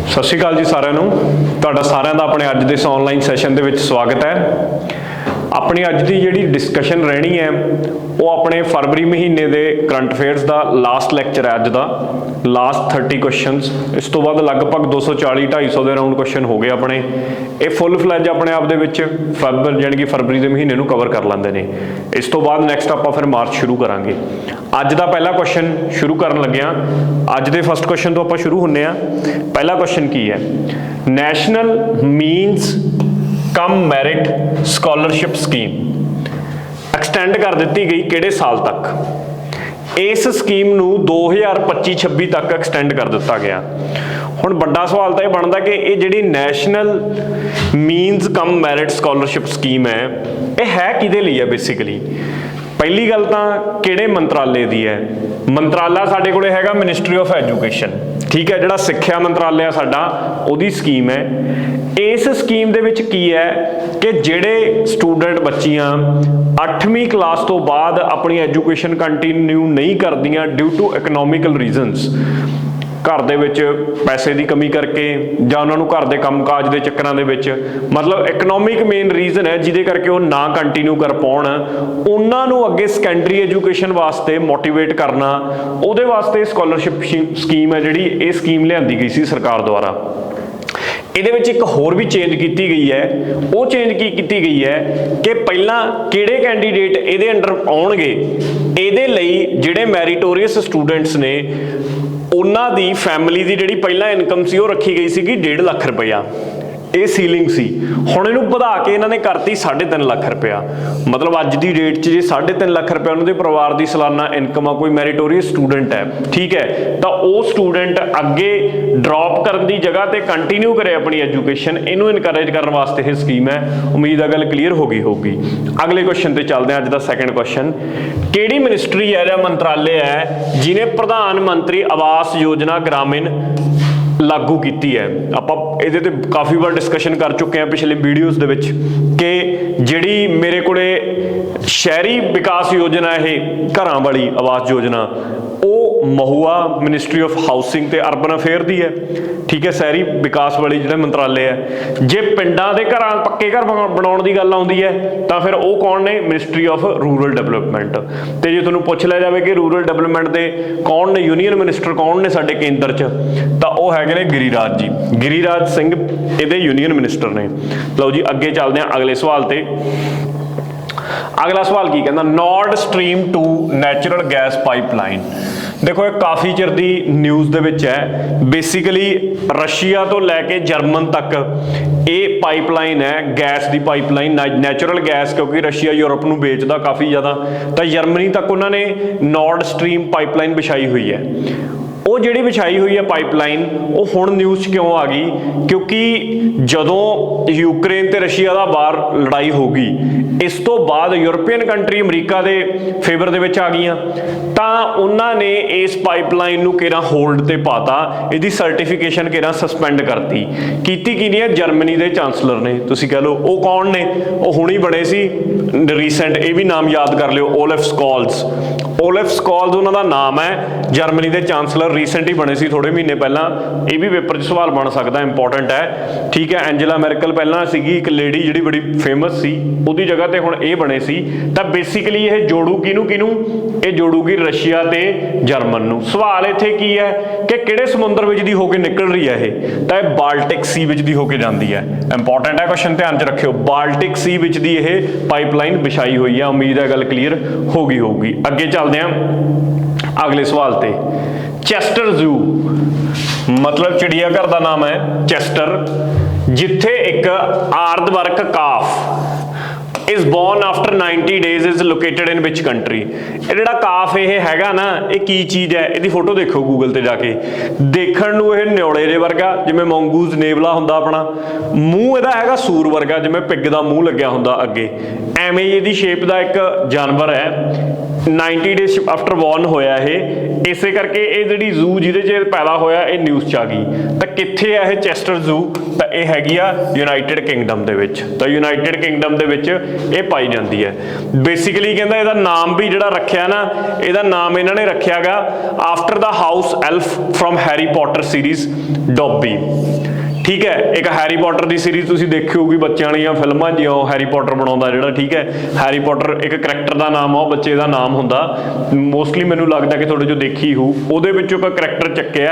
ਸਤਿ ਸ਼੍ਰੀ ਅਕਾਲ ਜੀ ਸਾਰਿਆਂ ਨੂੰ। ਤੁਹਾਡਾ ਸਾਰਿਆਂ ਦਾ ਆਪਣੇ ਅੱਜ ਦੇ ਇਸ ਆਨਲਾਈਨ ਸੈਸ਼ਨ ਦੇ ਵਿੱਚ ਸਵਾਗਤ ਹੈ। ਆਪਣੀ ਅੱਜ ਦੀ ਜਿਹੜੀ ਡਿਸਕਸ਼ਨ ਰਹਿਣੀ ਹੈ ਉਹ ਆਪਣੇ ਫਰਵਰੀ ਮਹੀਨੇ ਦੇ ਕਰੰਟ ਅਫੇਅਰਸ ਦਾ ਲਾਸਟ ਲੈਕਚਰ ਹੈ ਅੱਜ ਦਾ। ਲਾਸਟ 30 ਕੁਐਸਚਨਸ, ਇਸ ਤੋਂ ਬਾਅਦ ਲਗਭਗ 240-250 ਦੇ ਅਰਾਊਂਡ ਕੁਐਸਚਨ ਹੋ ਗਏ ਆਪਣੇ। ਇਹ ਫੁੱਲ ਫਲੈਜ ਆਪਣੇ ਆਪ ਦੇ ਵਿੱਚ ਯਾਨੀ ਕਿ ਫਰਵਰੀ ਦੇ ਮਹੀਨੇ ਨੂੰ ਕਵਰ ਕਰ ਲੈਂਦੇ ਨੇ। ਇਸ ਤੋਂ ਬਾਅਦ ਨੈਕਸਟ ਆਪਾਂ ਫਿਰ ਮਾਰਚ ਸ਼ੁਰੂ ਕਰਾਂਗੇ। ਅੱਜ ਦਾ ਪਹਿਲਾ ਕੁਐਸਚਨ ਸ਼ੁਰੂ ਕਰਨ ਲੱਗਿਆ। ਅੱਜ ਦੇ ਫਸਟ ਕੁਐਸਚਨ ਤੋਂ ਆਪਾਂ ਸ਼ੁਰੂ ਹੁੰਨੇ ਆ। ਪਹਿਲਾ ਕੁਐਸਚਨ ਕੀ ਹੈ? ਨੈਸ਼ਨਲ ਮੀਨਸ ਕਮ ਮੈਰਿਟ ਸਕਾਲਰਸ਼ਿਪ ਸਕੀਮ ਐਕਸਟੈਂਡ ਕਰ ਦਿੱਤੀ ਗਈ ਕਿਹੜੇ ਸਾਲ ਤੱਕ? ਇਸ ਸਕੀਮ ਨੂੰ 2025-26 ਤੱਕ ਐਕਸਟੈਂਡ ਕਰ ਦਿੱਤਾ ਗਿਆ। ਹੁਣ ਵੱਡਾ ਸਵਾਲ ਤਾਂ ਇਹ ਬਣਦਾ ਕਿ ਇਹ ਜਿਹੜੀ ਨੈਸ਼ਨਲ ਮੀਨਸ ਕਮ ਮੈਰਿਟ ਸਕਾਲਰਸ਼ਿਪ ਸਕੀਮ ਹੈ ਇਹ ਹੈ ਕਿਹਦੇ ਲਈ ਹੈ ਬੇਸਿਕਲੀ? ਪਹਿਲੀ ਗੱਲ ਤਾਂ ਕਿਹੜੇ ਮੰਤਰਾਲੇ ਦੀ ਹੈ? ਮੰਤਰਾਲਾ ਸਾਡੇ ਕੋਲੇ ਹੈਗਾ ਮਿਨਿਸਟਰੀ ਆਫ ਐਜੂਕੇਸ਼ਨ, ਠੀਕ ਹੈ, ਜਿਹੜਾ ਸਿੱਖਿਆ ਮੰਤਰਾਲਾ ਸਾਡਾ ਉਹਦੀ ਸਕੀਮ ਹੈ। ਇਸ ਸਕੀਮ ਦੇ ਵਿੱਚ ਕੀ ਹੈ ਕਿ ਜਿਹੜੇ ਸਟੂਡੈਂਟ ਬੱਚੀਆਂ 8ਵੀਂ ਕਲਾਸ ਤੋਂ ਬਾਅਦ ਆਪਣੀ ਐਜੂਕੇਸ਼ਨ ਕੰਟੀਨਿਊ ਨਹੀਂ ਕਰਦੀਆਂ ਡਿਊ ਟੂ ਇਕਨੋਮਿਕਲ ਰੀਜ਼ਨਸ, ਘਰ ਦੇ ਵਿੱਚ ਪੈਸੇ ਦੀ ਕਮੀ ਕਰਕੇ ਜਾਂ ਉਹਨਾਂ ਨੂੰ ਘਰ ਦੇ ਕੰਮਕਾਜ ਦੇ ਚੱਕਰਾਂ ਦੇ ਵਿੱਚ, ਮਤਲਬ ਇਕਨੋਮਿਕ ਮੇਨ ਰੀਜ਼ਨ ਹੈ ਜਿਹਦੇ ਕਰਕੇ ਉਹ ਨਾ ਕੰਟੀਨਿਊ ਕਰ ਪਾਉਣ, ਉਹਨਾਂ ਨੂੰ ਅੱਗੇ ਸੈਕੰਡਰੀ ਐਜੂਕੇਸ਼ਨ ਵਾਸਤੇ ਮੋਟੀਵੇਟ ਕਰਨਾ, ਉਹਦੇ ਵਾਸਤੇ ਸਕਾਲਰਸ਼ਿਪ ਸਕੀਮ ਹੈ ਜਿਹੜੀ ਇਹ ਸਕੀਮ ਲਿਆਂਦੀ ਗਈ ਸੀ ਸਰਕਾਰ ਦੁਆਰਾ। ਇਹਦੇ ਵਿੱਚ ਇੱਕ ਹੋਰ ਵੀ ਚੇਂਜ ਕੀਤੀ ਗਈ ਹੈ। ਉਹ ਚੇਂਜ ਕੀ ਕੀਤੀ ਗਈ ਹੈ ਕਿ ਪਹਿਲਾਂ ਕਿਹੜੇ ਕੈਂਡੀਡੇਟ ਇਹਦੇ ਅੰਡਰ ਆਉਣਗੇ, ਇਹਦੇ ਲਈ ਜਿਹੜੇ ਮੈਰੀਟੋਰੀਅਸ ਸਟੂਡੈਂਟਸ ਨੇ ਉਹਨਾਂ ਦੀ ਫੈਮਿਲੀ ਦੀ ਜਿਹੜੀ ਪਹਿਲਾਂ ਇਨਕਮ ਸੀ ਉਹ ਰੱਖੀ ਗਈ ਸੀਗੀ 1.5 ਲੱਖ ਰੁਪਇਆ, ਇਹ ਸੀਲਿੰਗ ਸੀ। ਹੁਣ ਇਹਨੂੰ ਵਧਾ ਕੇ ਇਹਨਾਂ ਨੇ ਕਰਤੀ 3.5 ਲੱਖ ਰੁਪਇਆ। ਮਤਲਬ ਅੱਜ ਦੀ ਡੇਟ 'ਚ ਜੇ 3.5 ਲੱਖ ਰੁਪਇਆ ਉਹਨਾਂ ਦੇ ਪਰਿਵਾਰ ਦੀ ਸਾਲਾਨਾ ਇਨਕਮ ਆ, ਕੋਈ ਮੈਰੀਟੋਰੀਅਸ ਸਟੂਡੈਂਟ ਹੈ, ਠੀਕ ਹੈ, ਤਾਂ ਉਹ ਸਟੂਡੈਂਟ ਅੱਗੇ ਡ੍ਰੌਪ ਕਰਨ ਦੀ ਜਗ੍ਹਾ ਤੇ ਕੰਟੀਨਿਊ ਕਰੇ ਆਪਣੀ ਐਜੂਕੇਸ਼ਨ। ਇਹਨੂੰ ਇਨਕਰੇਜ ਕਰਨ ਵਾਸਤੇ ਇਹ ਸਕੀਮ ਹੈ। ਉਮੀਦ ਆ ਗੱਲ ਕਲੀਅਰ ਹੋ ਗਈ ਹੋਊਗੀ। ਅਗਲੇ ਕੁਐਸਚਨ ਤੇ ਚੱਲਦੇ ਹਾਂ। ਅੱਜ ਦਾ ਸੈਕੰਡ ਕੁਐਸਚਨ, ਕਿਹੜੀ ਮਿਨਿਸਟਰੀ ਹੈ ਜਾਂ ਮੰਤਰਾਲੇ ਹੈ ਜਿਹਨੇ ਪ੍ਰਧਾਨ ਮੰਤਰੀ ਆਵਾਸ ਯੋਜਨਾ ਗ੍ਰਾਮੀਣ ਲਾਗੂ ਕੀਤੀ ਹੈ? ਆਪਾਂ ਇਹਦੇ ਤੇ ਕਾਫੀ ਵਾਰ ਡਿਸਕਸ਼ਨ ਕਰ ਚੁੱਕੇ ਹਾਂ ਪਿਛਲੇ ਵੀਡੀਓਜ਼ ਦੇ ਵਿੱਚ ਕਿ ਜਿਹੜੀ ਮੇਰੇ ਕੋਲੇ ਸ਼ਹਿਰੀ ਵਿਕਾਸ ਯੋਜਨਾ, ਇਹ ਘਰਾਂ ਵਾਲੀ ਆਵਾਸ ਯੋਜਨਾ, ਉਹ ਮਹੂਆ ਮਿਨਿਸਟਰੀ ਆਫ ਹਾਊਸਿੰਗ ਤੇ ਅਰਬਨ ਅਫੇਅਰ ਦੀ ਹੈ, ਠੀਕ ਹੈ, ਸ਼ਹਿਰੀ ਵਿਕਾਸ ਵਾਲੀ ਜਿਹੜਾ ਮੰਤਰਾਲੇ ਹੈ। ਜੇ ਪਿੰਡਾਂ ਦੇ ਘਰਾਂ ਪੱਕੇ ਘਰ ਬਣਾਉਣ ਦੀ ਗੱਲ ਆਉਂਦੀ ਹੈ ਤਾਂ ਫਿਰ ਉਹ ਕੌਣ ਨੇ? Ministry of rural development. ਤੇ ਜੇ ਤੁਹਾਨੂੰ ਪੁੱਛ ਲਿਆ ਜਾਵੇ ਕਿ ਰੂਰਲ ਡਿਵੈਲਪਮੈਂਟ ਦੇ ਕੌਣ ਨੇ ਯੂਨੀਅਨ ਮਿਨਿਸਟਰ, ਕੌਣ ਨੇ ਸਾਡੇ ਕੇਂਦਰ 'ਚ, ਤਾਂ ਉਹ ਹੈਗੇ ਨੇ ਗਿਰੀਰਾਜ ਜੀ, ਗਿਰੀਰਾਜ ਸਿੰਘ ਇਹਦੇ ਯੂਨੀਅਨ ਮਿਨਿਸਟਰ ਨੇ। ਲਓ ਜੀ ਅੱਗੇ ਚੱਲਦੇ ਹਾਂ ਅਗਲੇ ਸਵਾਲ ਤੇ। ਅਗਲਾ ਸਵਾਲ ਕੀ ਕਹਿੰਦਾ? ਨਾਰਡ ਸਟਰੀਮ 2 ਨੈਚੁਰਲ ਗੈਸ ਪਾਈਪਲਾਈਨ। ਦੇਖੋ ਇਹ ਕਾਫੀ ਚਿਰ ਦੀ ਨਿਊਜ਼ ਦੇ ਵਿੱਚ ਹੈ। ਬੇਸਿਕਲੀ ਰਸ਼ੀਆ ਤੋਂ ਲੈ ਕੇ ਜਰਮਨ ਤੱਕ ਇਹ ਪਾਈਪਲਾਈਨ ਹੈ, ਗੈਸ ਦੀ ਪਾਈਪਲਾਈਨ, ਨੈਚੁਰਲ ਗੈਸ, ਕਿਉਂਕਿ ਰਸ਼ੀਆ ਯੂਰਪ ਨੂੰ ਵੇਚਦਾ ਕਾਫੀ ਜ਼ਿਆਦਾ, ਤਾਂ ਜਰਮਨੀ ਤੱਕ ਉਹਨਾਂ ਨੇ ਨਾਰਡ ਸਟਰੀਮ ਪਾਈਪਲਾਈਨ ਵਿਛਾਈ ਹੋਈ ਹੈ। ਉਹ ਜਿਹੜੀ ਵਿਛਾਈ ਹੋਈ ਹੈ ਪਾਈਪਲਾਈਨ, ਉਹ ਹੁਣ ਨਿਊਜ਼ 'ਚ ਕਿਉਂ ਆ ਗਈ? ਕਿਉਂਕਿ ਜਦੋਂ ਯੂਕਰੇਨ ਤੇ ਰਸ਼ੀਆ ਦਾ ਬਾਹਰ ਲੜਾਈ ਹੋ ਗਈ, ਇਸ ਤੋਂ ਬਾਅਦ ਯੂਰਪੀਅਨ ਕੰਟਰੀ ਅਮਰੀਕਾ ਦੇ ਫੇਵਰ ਦੇ ਵਿੱਚ ਆ ਗਈਆਂ, ਤਾਂ ਉਹਨਾਂ ਨੇ ਇਸ ਪਾਈਪਲਾਈਨ ਨੂੰ ਕਿਹੜਾ ਹੋਲਡ ਤੇ ਪਾਤਾ, ਇਹਦੀ ਸਰਟੀਫਿਕੇਸ਼ਨ ਕਿਹੜਾ ਸਸਪੈਂਡ ਕਰਤੀ। ਕੀਤੀ ਕਿਹਨੇ ਹੈ? ਜਰਮਨੀ ਦੇ ਚਾਂਸਲਰ ਨੇ, ਤੁਸੀਂ ਕਹਿ ਲਓ। ਉਹ ਕੌਣ ਨੇ? ਉਹ ਹੁਣੀ ਬਣੇ ਸੀ ਰੀਸੈਂਟ, ਇਹ ਵੀ ਨਾਮ ਯਾਦ ਕਰ ਲਿਓ, ਓਲਫ ਸਕੋਲਜ਼। ਓਲਫ ਸਕੋਲਜ਼ ਉਹਨਾਂ ਦਾ ਨਾਮ ਹੈ, ਜਰਮਨੀ ਦੇ ਚਾਂਸਲਰ, ਰੀਸੈਂਟ ਹੀ ਬਣੇ ਸੀ ਥੋੜੇ ਮਹੀਨੇ ਪਹਿਲਾਂ। ਇਹ ਵੀ ਪੇਪਰ 'ਚ ਸਵਾਲ ਬਣ ਸਕਦਾ, ਇੰਪੋਰਟੈਂਟ ਹੈ, ਠੀਕ ਹੈ। ਐਂਜਲਾ ਮੈਰਕਲ ਪਹਿਲਾਂ ਸੀਗੀ ਇੱਕ ਲੇਡੀ ਜਿਹੜੀ ਬੜੀ ਫੇਮਸ ਸੀ, ਉਹਦੀ ਜਗ੍ਹਾ ਤੇ ਹੁਣ ਇਹ ਬਣੇ ਸੀ। ਤਾਂ ਬੇਸਿਕਲੀ ਇਹ ਜੋੜੂ ਕਿਹਨੂੰ? ਇਹ ਜੋੜੂਗੀ ਰਸ਼ੀਆ ਤੇ ਜਰਮਨ ਨੂੰ। ਸਵਾਲ ਇੱਥੇ ਕੀ ਹੈ ਕਿ ਕਿਹੜੇ ਸਮੁੰਦਰ ਵਿੱਚ ਦੀ ਹੋ ਕੇ ਨਿਕਲ ਰਹੀ ਹੈ ਇਹ? ਤਾਂ ਇਹ ਬਾਲਟਿਕ ਸੀ ਵਿੱਚ ਦੀ ਹੋ ਕੇ ਜਾਂਦੀ ਹੈ। ਇੰਪੋਰਟੈਂਟ ਹੈ ਕੁਐਸਚਨ, ਧਿਆਨ 'ਚ ਰੱਖਿਓ। ਬਾਲਟਿਕ ਸੀ ਵਿੱਚ ਦੀ ਇਹ ਪਾਈਪਲਾਈਨ ਵਿਛਾਈ ਹੋਈ ਹੈ। ਉਮੀਦ ਹੈ ਗੱਲ ਕਲੀਅਰ ਹੋ ਗਈ ਹੋਊਗੀ। ਅੱਗੇ ਚੱਲਦੇ ਹਾਂ ਅਗਲੇ ਸਵਾਲ ਤੇ। ਚੈਸਟਰ ਜ਼ੂ, ਮਤਲਬ ਚਿੜੀਆ ਘਰ ਦਾ ਨਾਮ ਹੈ ਚੈਸਟਰ, ਜਿੱਥੇ ਇੱਕ ਆਰਦਵਰਕ ਕਾਫ is born after 90 days is located in which country? ਇਹ ਜਿਹੜਾ ਕਾਫ ਇਹ ਹੈਗਾ ਨਾ, ਇਹ ਕੀ ਚੀਜ਼ ਹੈ? ਇਹਦੀ ਫੋਟੋ ਦੇਖੋ ਗੂਗਲ ਤੇ ਜਾ ਕੇ। ਦੇਖਣ ਨੂੰ ਇਹ ਨਿਓਲੇ ਦੇ ਵਰਗਾ, ਜਿਵੇਂ ਮੌਂਗੂਜ਼ ਨੇਵਲਾ ਹੁੰਦਾ ਆਪਣਾ, ਮੂੰਹ ਇਹਦਾ ਹੈਗਾ ਸੂਰ ਵਰਗਾ, ਜਿਵੇਂ ਪਿੱਗ ਦਾ ਮੂੰਹ ਲੱਗਿਆ ਹੁੰਦਾ ਅੱਗੇ, ਐਵੇਂ ਹੀ ਇਹਦੀ ਸ਼ੇਪ ਦਾ ਇੱਕ ਜਾਨਵਰ ਹੈ। 90 ਡੇਜ਼ ਆਫਟਰ ਬੋਰਨ ਹੋਇਆ ਇਹ, ਇਸੇ ਕਰਕੇ ਇਹ ਜਿਹੜੀ ਜ਼ੂ ਜਿਹਦੇ 'ਚ ਪੈਦਾ ਹੋਇਆ ਇਹ ਨਿਊਜ਼ 'ਚ ਆ ਗਈ। ਤਾਂ ਕਿੱਥੇ ਆ ਇਹ ਚੈਸਟਰ ਜ਼ੂ? ਤਾਂ ਇਹ ਹੈਗੀ ਆ ਯੂਨਾਈਟਿਡ ਕਿੰਗਡਮ ਦੇ ਵਿੱਚ। ਤਾਂ ਯੂਨਾਈਟਿਡ ਕਿੰਗਡਮ ਦੇ ਵਿੱਚ ਇਹ ਪਾਈ ਜਾਂਦੀ ਹੈ। ਬੇਸਿਕਲੀ ਕਹਿੰਦਾ ਇਹਦਾ ਨਾਮ ਵੀ ਜਿਹੜਾ ਰੱਖਿਆ ਨਾ, ਇਹਦਾ ਨਾਮ ਇਹਨਾਂ ਨੇ ਰੱਖਿਆ ਗਾ after the house elf from Harry Potter series Dobby. ਠੀਕ ਹੈ, ਇੱਕ ਹੈਰੀ ਪੋਟਰ ਦੀ ਸੀਰੀਜ਼ ਤੁਸੀਂ ਦੇਖੀ ਹੋਊਗੀ ਬੱਚਿਆਂ ਵਾਲੀਆਂ ਫਿਲਮਾਂ ਜਿਉਂ ਹੈਰੀ ਪੋਟਰ ਬਣਾਉਂਦਾ ਜਿਹੜਾ, ਠੀਕ ਹੈ, ਹੈਰੀ ਪੋਟਰ ਇੱਕ ਕਰੈਕਟਰ ਦਾ ਨਾਮ ਆ, ਉਹ ਬੱਚੇ ਦਾ ਨਾਮ ਹੁੰਦਾ ਮੋਸਟਲੀ, ਮੈਨੂੰ ਲੱਗਦਾ ਕਿ ਤੁਹਾਡੇ ਜੋ ਦੇਖੀ ਹੋਊ ਉਹਦੇ ਵਿੱਚੋਂ ਇੱਕ ਕਰੈਕਟਰ ਚੱਕਿਆ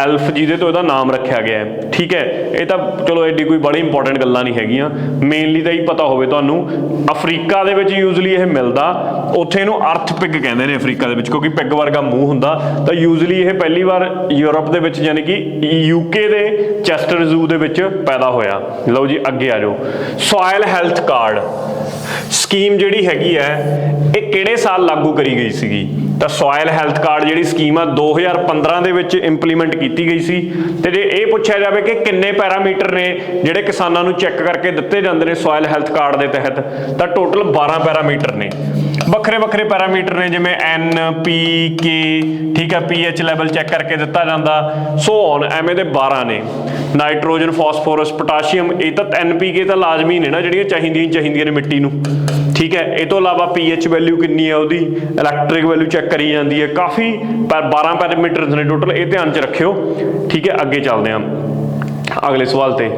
ਐਲਫ ਜਿਹਦੇ ਤੋਂ ਇਹਦਾ ਨਾਮ ਰੱਖਿਆ ਗਿਆ ਹੈ। ਠੀਕ ਹੈ, ਇਹ ਤਾਂ ਚਲੋ ਐਡੀ ਕੋਈ ਬੜੀ ਇੰਪੋਰਟੈਂਟ ਗੱਲਾਂ ਨਹੀਂ ਹੈਗੀਆਂ, ਮੇਨਲੀ ਤਾਂ ਹੀ ਪਤਾ ਹੋਵੇ ਤੁਹਾਨੂੰ ਅਫਰੀਕਾ ਦੇ ਵਿੱਚ ਯੂਜ਼ਲੀ ਇਹ ਮਿਲਦਾ, ਉੱਥੇ ਇਹਨੂੰ ਅਰਥ ਪਿਗ ਕਹਿੰਦੇ ਨੇ ਅਫਰੀਕਾ ਦੇ ਵਿੱਚ, ਕਿਉਂਕਿ ਪਿਗ ਵਰਗਾ ਮੂੰਹ ਹੁੰਦਾ। ਤਾਂ ਯੂਜ਼ਲੀ ਇਹ ਪਹਿਲੀ ਵਾਰ ਯੂਰਪ ਦੇ ਵਿੱਚ ਯਾਨੀ ਕਿ ਯੂਕੇ ਦੇ ਚੈਸਟਰ ਜ਼ੂ ਦੇ ਵਿੱਚ ਪੈਦਾ ਹੋਇਆ। ਲਓ ਜੀ ਅੱਗੇ ਆ ਜਾਓ। ਸੋਇਲ ਹੈਲਥ ਕਾਰਡ ਸਕੀਮ ਜਿਹੜੀ ਹੈਗੀ ਹੈ ਇਹ ਕਿਹੜੇ ਸਾਲ ਲਾਗੂ ਕਰੀ ਗਈ ਸੀਗੀ? ਤਾਂ ਸੋਇਲ ਹੈਲਥ ਕਾਰਡ ਜਿਹੜੀ ਸਕੀਮ ਆ 2015 ਦੇ ਵਿੱਚ ਇੰਪਲੀਮੈਂਟ ਕੀਤੀ ਗਈ ਸੀ। ਤੇ ਜੇ ਇਹ ਪੁੱਛਿਆ ਜਾਵੇ ਕਿ ਕਿੰਨੇ ਪੈਰਾਮੀਟਰ ਨੇ ਜਿਹੜੇ ਕਿਸਾਨਾਂ ਨੂੰ ਚੈੱਕ ਕਰਕੇ ਦਿੱਤੇ ਜਾਂਦੇ ਨੇ ਸੋਇਲ ਹੈਲਥ ਕਾਰਡ ਦੇ ਤਹਿਤ, ਤਾਂ ਟੋਟਲ 12 ਪੈਰਾਮੀਟਰ ਨੇ। ਵੱਖਰੇ ਵੱਖਰੇ ਪੈਰਾਮੀਟਰ ਨੇ ਜਿਵੇਂ NPK, ਠੀਕ ਹੈ, pH ਲੈਵਲ ਚੈੱਕ ਕਰਕੇ ਦਿੱਤਾ ਜਾਂਦਾ, ਸੋ ਔਨ, ਐਵੇਂ ਦੇ 12 ਨੇ। ਨਾਈਟ੍ਰੋਜਨ, ਫਾਸਫੋਰਸ, ਪੋਟਾਸ਼ੀਅਮ, ਇਹ ਤਾਂ NPK ਤਾਂ ਲਾਜ਼ਮੀ ਨੇ ਨਾ, ਜਿਹੜੀਆਂ ਚਾਹੀਦੀਆਂ ਨੇ ਮਿੱਟੀ ਨੂੰ। ਠੀਕ ਹੈ, ਇਹ ਤੋਂ ਇਲਾਵਾ pH ਵੈਲਿਊ ਕਿੰਨੀ ਹੈ ਉਹਦੀ, ਇਲੈਕਟ੍ਰਿਕ ਵੈਲਿਊ ਚੈੱਕ ਕਰੀ ਜਾਂਦੀ ਹੈ, ਕਾਫੀ 12 ਪੈਰਾਮੀਟਰਸ ਨੇ ਟੋਟਲ, ਇਹ ਧਿਆਨ 'ਚ ਰੱਖਿਓ। ਠੀਕ ਹੈ, ਅੱਗੇ ਚੱਲਦੇ ਹਾਂ ਅਗਲੇ ਸਵਾਲ ਤੇ।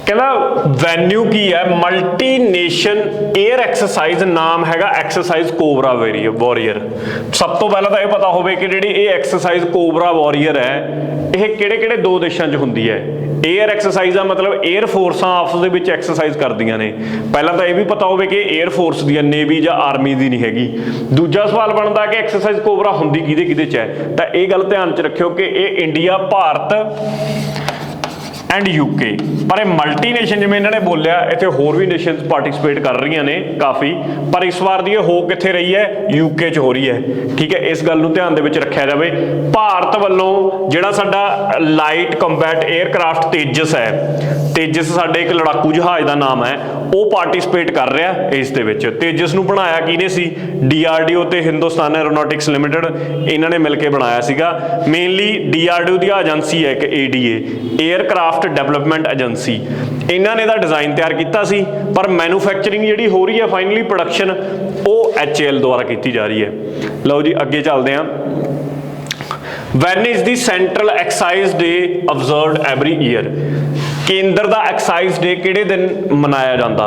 ਕਹਿੰਦਾ ਵੈਨਿਊ ਕੀ ਹੈ ਮਲਟੀ ਨੇਸ਼ਨ 에ਅਰ ਐਕਸਰਸਾਈਜ਼, ਨਾਮ ਹੈਗਾ ਐਕਸਰਸਾਈਜ਼ ਕੋਬਰਾ ਵਾਰੀਅਰ। ਸਭ ਤੋਂ ਪਹਿਲਾਂ ਤਾਂ ਇਹ ਪਤਾ ਹੋਵੇ ਕਿ ਜਿਹੜੀ ਇਹ ਐਕਸਰਸਾਈਜ਼ ਕੋਬਰਾ ਵਾਰੀਅਰ ਹੈ ਇਹ ਕਿਹੜੇ ਕਿਹੜੇ ਦੋ ਦੇਸ਼ਾਂ 'ਚ ਹੁੰਦੀ ਹੈ। 에ਅਰ ਐਕਸਰਸਾਈਜ਼ ਦਾ ਮਤਲਬ 에ਅਰ ਫੋਰਸਾਂ ਆਪਸ ਦੇ ਵਿੱਚ ਐਕਸਰਸਾਈਜ਼ ਕਰਦੀਆਂ ਨੇ। ਪਹਿਲਾਂ ਤਾਂ ਇਹ ਵੀ ਪਤਾ ਹੋਵੇ ਕਿ 에ਅਰ ਫੋਰਸ ਦੀ ਹੈ, ਨੇਵੀ ਜਾਂ ਆਰਮੀ ਦੀ ਨਹੀਂ ਹੈਗੀ। ਦੂਜਾ ਸਵਾਲ ਬਣਦਾ ਕਿ ਐਕਸਰਸਾਈਜ਼ ਕੋਬਰਾ ਹੁੰਦੀ ਕਿਹਦੇ 'ਚ ਹੈ? ਤਾਂ ਇਹ ਗੱਲ ਧਿਆਨ 'ਚ ਰੱਖਿਓ ਕਿ ਇਹ ਇੰਡੀਆ, ਭਾਰਤ ਐਂਡ ਯੂਕੇ। ਪਰ ਇਹ ਮਲਟੀ ਨੇਸ਼ਨ ਜਿਵੇਂ ਇਹਨਾਂ ਨੇ ਬੋਲਿਆ, ਇੱਥੇ ਹੋਰ ਵੀ ਨੇਸ਼ਨਸ ਪਾਰਟਿਸਿਪੇਟ ਕਰ ਰਹੀਆਂ ਨੇ ਕਾਫੀ, ਪਰ ਇਸ ਵਾਰ ਦੀ ਇਹ ਹੋ ਕਿੱਥੇ ਰਹੀ ਹੈ? ਯੂਕੇ 'ਚ ਹੋ ਰਹੀ ਹੈ। ਠੀਕ ਹੈ, ਇਸ ਗੱਲ ਨੂੰ ਧਿਆਨ ਦੇ ਵਿੱਚ ਰੱਖਿਆ ਜਾਵੇ। ਭਾਰਤ ਵੱਲੋਂ ਜਿਹੜਾ ਸਾਡਾ ਲਾਈਟ ਕੰਬੈਟ 에ਅਰਕ੍ਰਾਫਟ ਤੇਜਸ ਹੈ, ਤੇਜਸ ਸਾਡੇ ਇੱਕ ਲੜਾਕੂ ਜਹਾਜ਼ ਦਾ ਨਾਮ ਹੈ, ਉਹ ਪਾਰਟਿਸਿਪੇਟ ਕਰ ਰਿਹਾ ਇਸ ਦੇ ਵਿੱਚ। ਤੇਜਸ ਨੂੰ ਬਣਾਇਆ ਕਿਹਨੇ ਸੀ? DRDO ਤੇ ਹਿੰਦੁਸਤਾਨ ਐਰੋਨੌਟਿਕਸ ਲਿਮਿਟਡ, ਇਹਨਾਂ ਨੇ ਮਿਲ ਕੇ ਬਣਾਇਆ ਸੀਗਾ। ਮੇਨਲੀ DRDO ਦੀ ਏਜੰਸੀ ਹੈ ਇੱਕ ADA, 에ਅਰਕ੍ਰਾਫਟ ਡਿਵੈਲਪਮੈਂਟ ਏਜੰਸੀ, ਇਹਨਾਂ ਨੇ ਇਹਦਾ ਡਿਜ਼ਾਈਨ ਤਿਆਰ ਕੀਤਾ ਸੀ, ਪਰ ਮੈਨੂਫੈਕਚਰਿੰਗ ਜਿਹੜੀ ਹੋ ਰਹੀ ਹੈ ਫਾਈਨਲੀ ਪ੍ਰੋਡਕਸ਼ਨ ਉਹ HAL ਦੁਆਰਾ ਕੀਤੀ ਜਾ ਰਹੀ ਹੈ। ਲਓ ਜੀ ਅੱਗੇ ਚੱਲਦੇ ਹਾਂ। When is the central excise day observed every year? ਕੇਂਦਰ ਦਾ ਐਕਸਾਈਜ਼ ਡੇ ਕਿਹੜੇ ਦਿਨ ਮਨਾਇਆ ਜਾਂਦਾ?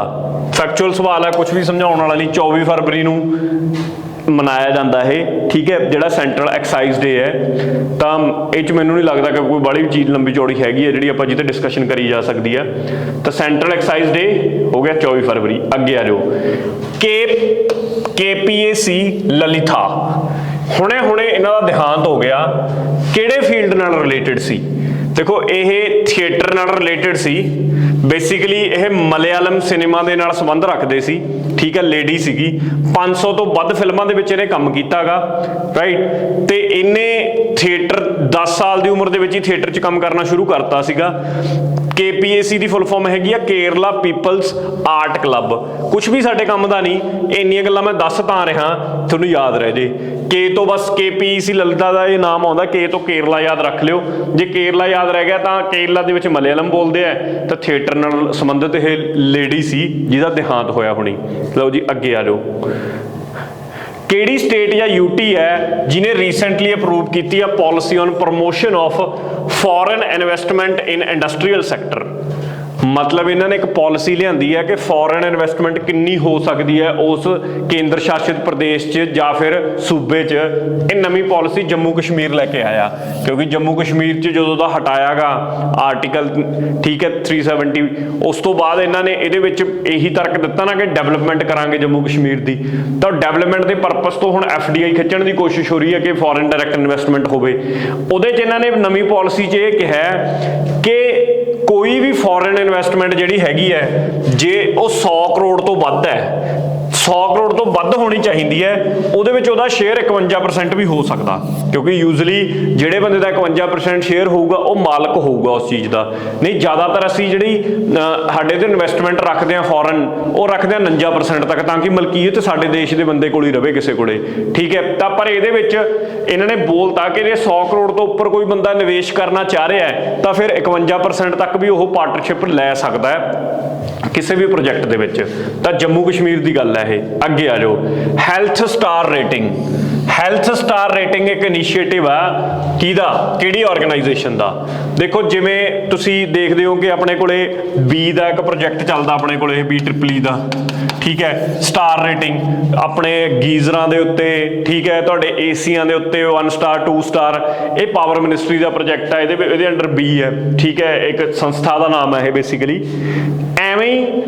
ਫੈਕਚੁਅਲ ਸਵਾਲ ਹੈ, ਕੁਝ ਵੀ ਸਮਝਾਉਣ ਵਾਲਾ ਨਹੀਂ। 24 ਫਰਵਰੀ ਨੂੰ ਮਨਾਇਆ ਜਾਂਦਾ ਇਹ। ਠੀਕ ਹੈ, ਜਿਹੜਾ ਸੈਂਟਰਲ ਐਕਸਾਈਜ਼ ਡੇ ਹੈ, ਤਾਂ ਇਹ 'ਚ ਮੈਨੂੰ ਨਹੀਂ ਲੱਗਦਾ ਕਿ ਕੋਈ ਬੜੀ ਚੀਜ਼ ਲੰਬੀ ਚੌੜੀ ਹੈਗੀ ਹੈ ਜਿਹੜੀ ਆਪਾਂ ਜਿਹਤੇ ਡਿਸਕਸ਼ਨ ਕਰੀ ਜਾ ਸਕਦੀ ਹੈ। ਤਾਂ ਸੈਂਟਰਲ ਐਕਸਾਈਜ਼ ਡੇ ਹੋ ਗਿਆ 24 ਫਰਵਰੀ। ਅੱਗੇ ਆ ਜਾਓ। KPAC ਲਲਿਤਾ, ਹੁਣੇ ਇਹਨਾਂ ਦਾ ਦੇਹਾਂਤ ਹੋ ਗਿਆ, ਕਿਹੜੇ ਫੀਲਡ ਨਾਲ ਰਿਲੇਟਡ ਸੀ? ਦੇਖੋ ਇਹ ਥੀਏਟਰ ਨਾਲ ਰਿਲੇਟਡ ਸੀ। ਬੇਸਿਕਲੀ ਇਹ ਮਲਿਆਲਮ ਸਿਨੇਮਾ ਦੇ ਨਾਲ ਸੰਬੰਧ ਰੱਖਦੇ ਸੀ। ਠੀਕ ਹੈ, ਲੇਡੀ ਸੀਗੀ। 500 ਤੋਂ ਵੱਧ ਫਿਲਮਾਂ ਦੇ ਵਿੱਚ ਇਹਨੇ ਕੰਮ ਕੀਤਾਗਾ, ਰਾਈਟ। ਤੇ ਇਹਨੇ ਥੀਏਟਰ 10 ਸਾਲ ਦੀ ਉਮਰ ਦੇ ਵਿੱਚ ਹੀ ਥੀਏਟਰ 'ਚ ਕੰਮ ਕਰਨਾ ਸ਼ੁਰੂ ਕਰਤਾ ਸੀਗਾ। KPAC ਦੀ ਫੁੱਲ ਫਾਰਮ ਹੈਗੀ ਆ ਕੇਰਲਾ ਪੀਪਲਸ ਆਰਟ ਕਲੱਬ। ਕੁਝ ਵੀ ਸਾਡੇ ਕੰਮ ਦਾ ਨਹੀਂ, ਇੰਨੀਆਂ ਗੱਲਾਂ ਮੈਂ ਦੱਸ ਤਾਂ ਰਿਹਾ, ਤੁਹਾਨੂੰ ਯਾਦ ਰਹਿ ਜੇ। ਕੇ ਤੋਂ ਬਸ KPAC ਲਲਿਤਾ ਦਾ ਇਹ ਨਾਮ ਆਉਂਦਾ, ਕੇ ਤੋਂ ਕੇਰਲਾ ਯਾਦ ਰੱਖ ਲਿਓ। ਜੇ ਕੇਰਲਾ ਯਾਦ ਰਹਿ ਗਿਆ ਤਾਂ ਕੇਰਲਾ ਦੇ ਵਿੱਚ ਮਲਿਆਲਮ ਬੋਲਦੇ ਆ, ਤਾਂ ਥੀਏਟਰ ਨਾਲ ਸੰਬੰਧਿਤ ਇਹ ਲੇਡੀ ਸੀ ਜਿਹਦਾ ਦੇਹਾਂਤ ਹੋਇਆ ਹੁਣੀ। ਲਓ ਜੀ ਅੱਗੇ ਆ ਜਾਓ। ਕਿਹੜੀ ਸਟੇਟ ਜਾਂ UT ਹੈ ਜਿਹਨੇ ਰੀਸੈਂਟਲੀ ਅਪਰੂਵ ਕੀਤੀ ਆ policy on promotion of foreign investment in industrial sector? ਮਤਲਬ ਇਹਨਾਂ ਨੇ ਇੱਕ ਪਾਲਿਸੀ ਲਿਆਂਦੀ ਹੈ ਕਿ ਫੋਰਨ ਇਨਵੈਸਟਮੈਂਟ ਕਿੰਨੀ ਹੋ ਸਕਦੀ ਹੈ ਉਸ ਕੇਂਦਰ ਸ਼ਾਸਿਤ ਪ੍ਰਦੇਸ਼ 'ਚ ਜਾਂ ਫਿਰ ਸੂਬੇ 'ਚ। ਇਹ ਨਵੀਂ ਪਾਲਿਸੀ ਜੰਮੂ ਕਸ਼ਮੀਰ ਲੈ ਕੇ ਆਇਆ, ਕਿਉਂਕਿ ਜੰਮੂ ਕਸ਼ਮੀਰ 'ਚ ਜਦੋਂ ਦਾ ਹਟਾਇਆਗਾ ਆਰਟੀਕਲ, ਠੀਕ ਹੈ, 370, ਉਸ ਤੋਂ ਬਾਅਦ ਇਹਨਾਂ ਨੇ ਇਹਦੇ ਵਿੱਚ ਇਹੀ ਤਰਕ ਦਿੱਤਾ ਨਾ ਕਿ ਡਿਵੈਲਪਮੈਂਟ ਕਰਾਂਗੇ ਜੰਮੂ ਕਸ਼ਮੀਰ ਦੀ। ਤਾਂ ਡਿਵੈਲਪਮੈਂਟ ਦੇ ਪਰਪਸ ਤੋਂ ਹੁਣ FDI ਖਿੱਚਣ ਦੀ ਕੋਸ਼ਿਸ਼ ਹੋ ਰਹੀ ਹੈ ਕਿ ਫੋਰਨ ਡਾਇਰੈਕਟ ਇਨਵੈਸਟਮੈਂਟ ਹੋਵੇ। ਉਹਦੇ 'ਚ ਇਹਨਾਂ ਨੇ ਨਵੀਂ ਪਾਲਿਸੀ 'ਚ ਇਹ ਕਿਹਾ ਕਿ ਕੋਈ ਵੀ ਫੋਰਨ ਇਨਵੈਸਟਮੈਂਟ ਜਿਹੜੀ ਹੈਗੀ ਹੈ, ਜੇ ਉਹ 100 ਕਰੋੜ ਤੋਂ ਵੱਧ ਹੈ, 100 ਕਰੋੜ ਤੋਂ ਵੱਧ ਹੋਣੀ ਚਾਹੀਦੀ ਹੈ, ਉਹਦੇ ਵਿੱਚ ਉਹਦਾ ਸ਼ੇਅਰ 51% ਵੀ ਹੋ ਸਕਦਾ, ਕਿਉਂਕਿ ਯੂਜ਼ਲੀ ਜਿਹੜੇ ਬੰਦੇ ਦਾ 51% ਸ਼ੇਅਰ ਹੋਊਗਾ ਉਹ ਮਾਲਕ ਹੋਊਗਾ ਉਸ ਚੀਜ਼ ਦਾ। ਨਹੀਂ, ਜ਼ਿਆਦਾਤਰ ਅਸੀਂ ਜਿਹੜੀ ਸਾਡੇ ਤੇ ਇਨਵੈਸਟਮੈਂਟ ਰੱਖਦੇ ਹਾਂ ਫੋਰਨ, ਉਹ ਰੱਖਦੇ ਹਾਂ 49% ਤੱਕ, ਤਾਂ ਕਿ ਮਲਕੀਅਤ ਸਾਡੇ ਦੇਸ਼ ਦੇ ਬੰਦੇ ਕੋਲ ਹੀ ਰਵੇ, ਕਿਸੇ ਕੋਲੇ, ਠੀਕ ਹੈ। ਤਾਂ ਪਰ ਇਹਦੇ ਵਿੱਚ ਇਹਨਾਂ ਨੇ ਬੋਲਤਾ ਕਿ ਜੇ 100 ਕਰੋੜ ਤੋਂ ਉੱਪਰ ਕੋਈ ਬੰਦਾ ਨਿਵੇਸ਼ ਕਰਨਾ ਚਾਹ ਰਿਹਾ ਹੈ ਤਾਂ ਫਿਰ 51% ਤੱਕ ਵੀ ਉਹ ਪਾਰਟਨਰਸ਼ਿਪ ਲੈ ਸਕਦਾ ਹੈ ਕਿਸੇ ਵੀ ਪ੍ਰੋਜੈਕਟ ਦੇ ਵਿੱਚ। ਤਾਂ ਜੰਮੂ ਕਸ਼ਮੀਰ ਦੀ ਗੱਲ ਹੈ ਇਹ। ਅੱਗੇ ਆ ਜਾਓ, health star rating. Health star rating ਇੱਕ ਇਨੀਸ਼ੀਏਟਿਵ ਆ, ਕਿਹਦਾ, ਕਿਹੜੀ ਆਰਗੇਨਾਈਜੇਸ਼ਨ ਦਾ? ਦੇਖੋ, ਜਿਵੇਂ ਤੁਸੀਂ ਦੇਖਦੇ ਹੋ ਕਿ ਆਪਣੇ ਕੋਲੇ ਬੀ ਦਾ ਇੱਕ ਪ੍ਰੋਜੈਕਟ ਚੱਲਦਾ, ਆਪਣੇ ਕੋਲੇ BEEE ਦਾ, ਠੀਕ ਹੈ। ਸਟਾਰ ਰੇਟਿੰਗ ਆਪਣੇ ਗੀਜ਼ਰਾਂ ਦੇ ਉੱਤੇ, ਠੀਕ ਹੈ, ਤੁਹਾਡੇ ਏਸੀਆਂ ਦੇ ਉੱਤੇ 1 ਸਟਾਰ 2 ਸਟਾਰ, ਇਹ ਪਾਵਰ ਮਿਨਿਸਟਰੀ ਦਾ ਪ੍ਰੋਜੈਕਟ ਹੈ, ਇਹਦੇ ਅੰਡਰ ਬੀ ਹੈ, ਠੀਕ ਹੈ, ਇੱਕ ਸੰਸਥਾ ਦਾ ਨਾਮ ਹੈ ਇਹ ਬੇਸਿਕਲੀ। ਐਵੇਂ ਹੀ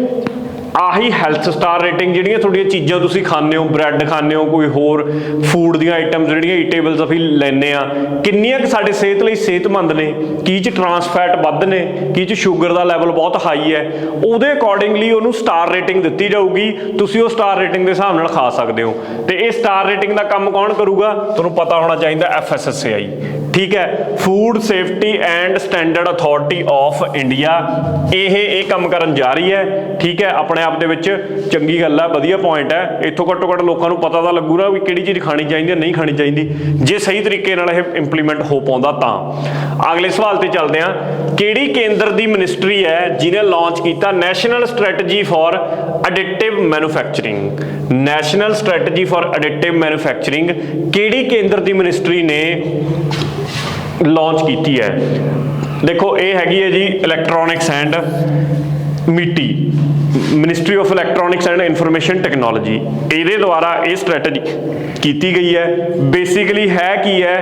ਆਹੀ ਹੈਲਥ ਸਟਾਰ ਰੇਟਿੰਗ, ਜਿਹੜੀਆਂ ਤੁਹਾਡੀਆਂ ਚੀਜ਼ਾਂ ਤੁਸੀਂ ਖਾਂਦੇ ਹੋ, ਬ੍ਰੈਡ ਖਾਂਦੇ ਹੋ, ਕੋਈ ਹੋਰ ਫੂਡ ਦੀਆਂ ਆਈਟਮਸ ਜਿਹੜੀਆਂ ਈਟੇਬਲਸ ਅਸੀਂ ਲੈਂਦੇ ਆ, ਕਿੰਨੀਆਂ ਕਿ ਸਾਡੇ ਸਿਹਤ ਲਈ ਸਿਹਤਮੰਦ ਨੇ, ਕੀ 'ਚ ਟਰਾਂਸ ਫੈਟ ਵੱਧ ਨੇ, ਕੀ 'ਚ ਸ਼ੂਗਰ ਦਾ ਲੈਵਲ ਬਹੁਤ ਹਾਈ ਹੈ, ਉਹਦੇ ਅਕੋਰਡਿੰਗਲੀ ਉਹਨੂੰ ਸਟਾਰ ਰੇਟਿੰਗ ਦਿੱਤੀ ਜਾਊਗੀ। ਤੁਸੀਂ ਉਹ ਸਟਾਰ ਰੇਟਿੰਗ ਦੇ ਹਿਸਾਬ ਨਾਲ ਖਾ ਸਕਦੇ ਹੋ। ਤੇ ਇਹ ਸਟਾਰ ਰੇਟਿੰਗ ਦਾ ਕੰਮ ਕੌਣ ਕਰੂਗਾ? ਤੁਹਾਨੂੰ ਪਤਾ ਹੋਣਾ ਚਾਹੀਦਾ, FSSAI, ਠੀਕ ਹੈ, food safety and standard authority of India. ਇਹ ਕੰਮ ਕਰਨ ਜਾ ਰਹੀ ਹੈ, ਠੀਕ ਹੈ। ਆਪਣੇ ਆਪ ਦੇ ਵਿੱਚ ਚੰਗੀ ਗੱਲ ਹੈ, ਵਧੀਆ ਪੁਆਇੰਟ ਹੈ। ਇੱਥੋਂ ਘੱਟੋ ਘੱਟ ਲੋਕਾਂ ਨੂੰ ਪਤਾ ਤਾਂ ਲੱਗੂਗਾ ਵੀ ਕਿਹੜੀ ਚੀਜ਼ ਖਾਣੀ ਚਾਹੀਦੀ ਹੈ, ਨਹੀਂ ਖਾਣੀ ਚਾਹੀਦੀ, ਜੇ ਸਹੀ ਤਰੀਕੇ ਨਾਲ ਇਹ ਇੰਪਲੀਮੈਂਟ ਹੋ ਪਾਉਂਦਾ ਤਾਂ। ਅਗਲੇ ਸਵਾਲ ਤੇ ਚੱਲਦੇ ਹਾਂ। ਕਿਹੜੀ ਕੇਂਦਰ ਦੀ ਮਿਨਿਸਟਰੀ ਹੈ ਜਿਹਨੇ ਲਾਂਚ ਕੀਤਾ national strategy for additive manufacturing? National strategy for additive manufacturing ਕਿਹੜੀ ਕੇਂਦਰ ਦੀ ਮਿਨਿਸਟਰੀ ਨੇ ਲਾਂਚ ਕੀਤੀ ਹੈ? ਦੇਖੋ, ਇਹ ਹੈਗੀ ਹੈ ਜੀ ਇਲੈਕਟ੍ਰੋਨਿਕਸ ਐਂਡ ਮਿੱਟੀ, ministry of electronics and information technology. ਇਹਦੇ ਦੁਆਰਾ ਇਹ ਸਟ੍ਰੈਟਜੀ ਕੀਤੀ ਗਈ ਹੈ। ਬੇਸਿਕਲੀ ਹੈ ਕੀ ਹੈ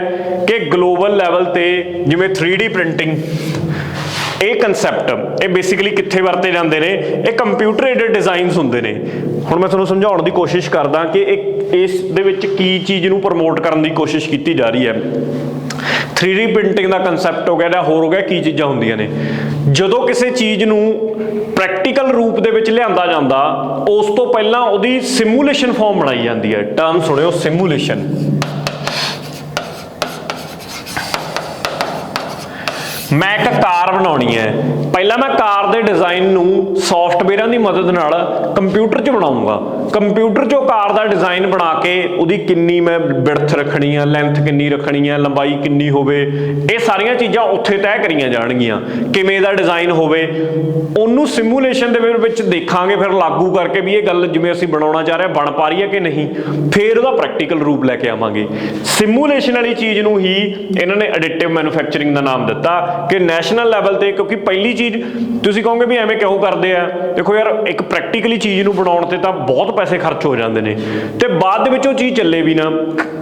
ਕਿ ਗਲੋਬਲ ਲੈਵਲ ਤੇ ਜਿਵੇਂ 3D ਪ੍ਰਿੰਟਿੰਗ, ਇਹ ਕਨਸੈਪਟ ਇਹ ਬੇਸਿਕਲੀ ਕਿੱਥੇ ਵਰਤੇ ਜਾਂਦੇ ਨੇ? ਇਹ ਕੰਪਿਊਟਰ ਏਡਡ ਡਿਜ਼ਾਈਨਸ ਹੁੰਦੇ ਨੇ। ਹੁਣ ਮੈਂ ਤੁਹਾਨੂੰ ਸਮਝਾਉਣ ਦੀ ਕੋਸ਼ਿਸ਼ ਕਰਦਾ ਕਿ ਇਸ ਦੇ ਵਿੱਚ ਕੀ ਚੀਜ਼ ਨੂੰ ਪ੍ਰਮੋਟ ਕਰਨ ਦੀ ਕੋਸ਼ਿਸ਼ ਕੀਤੀ ਜਾ ਰਹੀ ਹੈ। 3D ਪ੍ਰਿੰਟਿੰਗ ਦਾ ਕਨਸੈਪਟ ਹੋ ਗਿਆ ਜਾਂ ਹੋਰ ਹੋ ਗਿਆ, ਕੀ ਚੀਜ਼ਾਂ ਹੁੰਦੀਆਂ ਨੇ? ਜਦੋਂ ਕਿਸੇ ਚੀਜ਼ ਨੂੰ ਪ੍ਰੈਕਟੀਕਲ ਰੂਪ ਦੇ ਵਿੱਚ ਲਿਆਂਦਾ ਜਾਂਦਾ, ਉਸ ਤੋਂ ਪਹਿਲਾਂ ਉਹਦੀ ਸਿਮੂਲੇਸ਼ਨ ਫਾਰਮ ਬਣਾਈ ਜਾਂਦੀ ਹੈ। ਟਰਮ ਸੁਣਿਓ, ਸਿਮੂਲੇਸ਼ਨ। ਮੈਂ ਇੱਕ ਕਾਰ ਬਣਾਉਣੀ ਹੈ, ਪਹਿਲਾਂ ਮੈਂ ਕਾਰ ਦੇ ਡਿਜ਼ਾਈਨ ਨੂੰ ਸੌਫਟਵੇਅਰਾਂ ਦੀ ਮਦਦ ਨਾਲ ਕੰਪਿਊਟਰ 'ਚ ਬਣਾਉਂਗਾ। ਕੰਪਿਊਟਰ 'ਚੋਂ ਕਾਰ ਦਾ ਡਿਜ਼ਾਈਨ ਬਣਾ ਕੇ ਉਹਦੀ ਕਿੰਨੀ ਮੈਂ ਵਿਡਥ ਰੱਖਣੀ ਆ, ਲੈਂਥ ਕਿੰਨੀ ਰੱਖਣੀ ਆ, ਲੰਬਾਈ ਕਿੰਨੀ ਹੋਵੇ, ਇਹ ਸਾਰੀਆਂ ਚੀਜ਼ਾਂ ਉੱਥੇ ਤੈਅ ਕਰੀਆਂ ਜਾਣਗੀਆਂ। ਕਿਵੇਂ ਦਾ ਡਿਜ਼ਾਈਨ ਹੋਵੇ ਉਹਨੂੰ ਸਿਮੂਲੇਸ਼ਨ ਦੇ ਵਿੱਚ ਦੇਖਾਂਗੇ, ਫਿਰ ਲਾਗੂ ਕਰਕੇ ਵੀ ਇਹ ਗੱਲ ਜਿਵੇਂ ਅਸੀਂ ਬਣਾਉਣਾ ਚਾਹ ਰਹੇ ਬਣ ਪਾ ਰਹੀ ਹੈ ਕਿ ਨਹੀਂ, ਫਿਰ ਉਹਦਾ ਪ੍ਰੈਕਟੀਕਲ ਰੂਪ ਲੈ ਕੇ ਆਵਾਂਗੇ। ਸਿਮੂਲੇਸ਼ਨ ਵਾਲੀ ਚੀਜ਼ ਨੂੰ ਹੀ ਇਹਨਾਂ ਨੇ ਐਡਿਟਿਵ ਮੈਨੂਫੈਕਚਰਿੰਗ ਦਾ ਨਾਮ ਦਿੱਤਾ ਕਿ ਨੈਸ਼ਨਲ ਲੈਵਲ ਤੇ, ਕਿਉਂਕਿ ਪਹਿਲੀ ਚੀਜ਼ ਤੁਸੀਂ ਕਹੋਗੇ ਵੀ ਐਵੇਂ ਕਿਉਂ ਕਰਦੇ ਆ? ਦੇਖੋ ਯਾਰ, ਇੱਕ ਪ੍ਰੈਕਟੀਕਲੀ ਚੀਜ਼ ਨੂੰ ਬਣਾਉਣ ਤੇ ਤਾਂ ਬਹੁਤ ਪੈਸੇ ਖਰਚ ਹੋ ਜਾਂਦੇ ਨੇ ਤੇ ਬਾਅਦ ਦੇ ਵਿੱਚ ਉਹ ਚੀਜ਼ ਚੱਲੇ ਵੀ ਨਾ,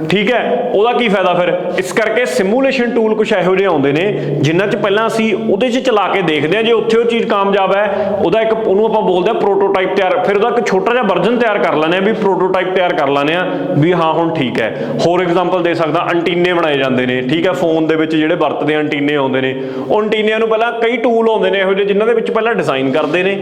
ਠੀਕ ਹੈ, ਉਹਦਾ ਕੀ ਫਾਇਦਾ ਫਿਰ? ਇਸ ਕਰਕੇ ਸਿਮੂਲੇਸ਼ਨ ਟੂਲ ਕੁਝ ਇਹੋ ਜਿਹੇ ਆਉਂਦੇ ਨੇ ਜਿਨ੍ਹਾਂ 'ਚ ਪਹਿਲਾਂ ਅਸੀਂ ਉਹਦੇ 'ਚ ਚਲਾ ਕੇ ਦੇਖਦੇ ਹਾਂ, ਜੇ ਉੱਥੇ ਉਹ ਚੀਜ਼ ਕਾਮਯਾਬ ਹੈ, ਉਹਦਾ ਇੱਕ ਉਹਨੂੰ ਆਪਾਂ ਬੋਲਦੇ ਹਾਂ ਪ੍ਰੋਟੋਟਾਈਪ ਤਿਆਰ, ਫਿਰ ਉਹਦਾ ਇੱਕ ਛੋਟਾ ਜਿਹਾ ਵਰਜ਼ਨ ਤਿਆਰ ਕਰ ਲੈਂਦੇ ਆ, ਵੀ ਪ੍ਰੋਟੋਟਾਈਪ ਤਿਆਰ ਕਰ ਲੈਂਦੇ ਆ ਵੀ ਹਾਂ ਹੁਣ ਠੀਕ ਹੈ। ਹੋਰ ਐਗਜ਼ਾਮਪਲ ਦੇ ਸਕਦਾ, ਐਂਟੀਨੇ ਬਣਾਏ ਜਾਂਦੇ ਨੇ, ਠੀਕ ਹੈ, ਫੋਨ ਦੇ ਵਿੱਚ ਜਿਹੜੇ ਵਰਤਦੇ ਐਂਟੀਨੇ ਆਉਂਦੇ ਨੇ, ਉਹ ਐਂਟੀਨਿਆਂ ਨੂੰ ਪਹਿਲਾਂ ਕਈ ਟੂਲ ਆਉਂਦੇ ਨੇ ਇਹੋ ਜਿਹੇ ਜਿਨ੍ਹਾਂ ਦੇ ਵਿੱਚ ਪਹਿਲਾਂ ਡਿਜ਼ਾਈਨ ਕਰਦੇ ਨੇ,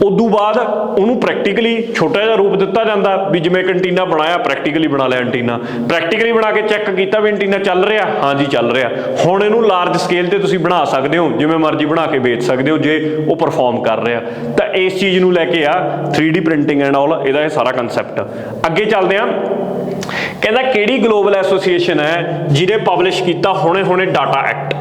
ਉਦੋਂ ਬਾਅਦ ਉਹਨੂੰ ਪ੍ਰੈਕਟੀਕਲੀ ਛੋਟਾ ਜਿਹਾ ਰੂਪ ਦਿੱਤਾ ਜਾਂਦਾ ਵੀ ਜਿਵੇਂ ਇੱਕ ਐਂਟੀਨਾ ਬਣਾਇਆ, ਪ੍ਰੈਕਟੀਕਲੀ ਬਣਾ ਲਿਆ ਐਂਟੀਨਾ, ਪ੍ਰੈਕਟੀਕਲੀ ਬਣਾ ਕੇ ਚੈੱਕ ਕੀਤਾ ਵੀ ਐਂਟੀਨਾ ਚੱਲ ਰਿਹਾ, ਹਾਂਜੀ ਚੱਲ ਰਿਹਾ। ਹੁਣ ਇਹਨੂੰ ਲਾਰਜ ਸਕੇਲ ਤੇ ਤੁਸੀਂ ਬਣਾ ਸਕਦੇ ਹੋ, ਜਿਵੇਂ ਮਰਜ਼ੀ ਬਣਾ ਕੇ ਵੇਚ ਸਕਦੇ ਹੋ ਜੇ ਉਹ ਪਰਫਾਰਮ ਕਰ ਰਿਹਾ। ਤਾਂ ਇਸ ਚੀਜ਼ ਨੂੰ ਲੈ ਕੇ ਆ 3D ਪ੍ਰਿੰਟਿੰਗ ਐਂਡ ਆਲ, ਇਹਦਾ ਇਹ ਸਾਰਾ ਕਨਸੈਪਟ। ਅੱਗੇ ਚੱਲਦੇ ਹਾਂ। ਕਹਿੰਦਾ ਕਿਹੜੀ ਗਲੋਬਲ ਐਸੋਸੀਏਸ਼ਨ ਹੈ ਜਿਹਨੇ ਪਬਲਿਸ਼ ਕੀਤਾ ਹੁਣੇ ਡਾਟਾ ਐਕਟ?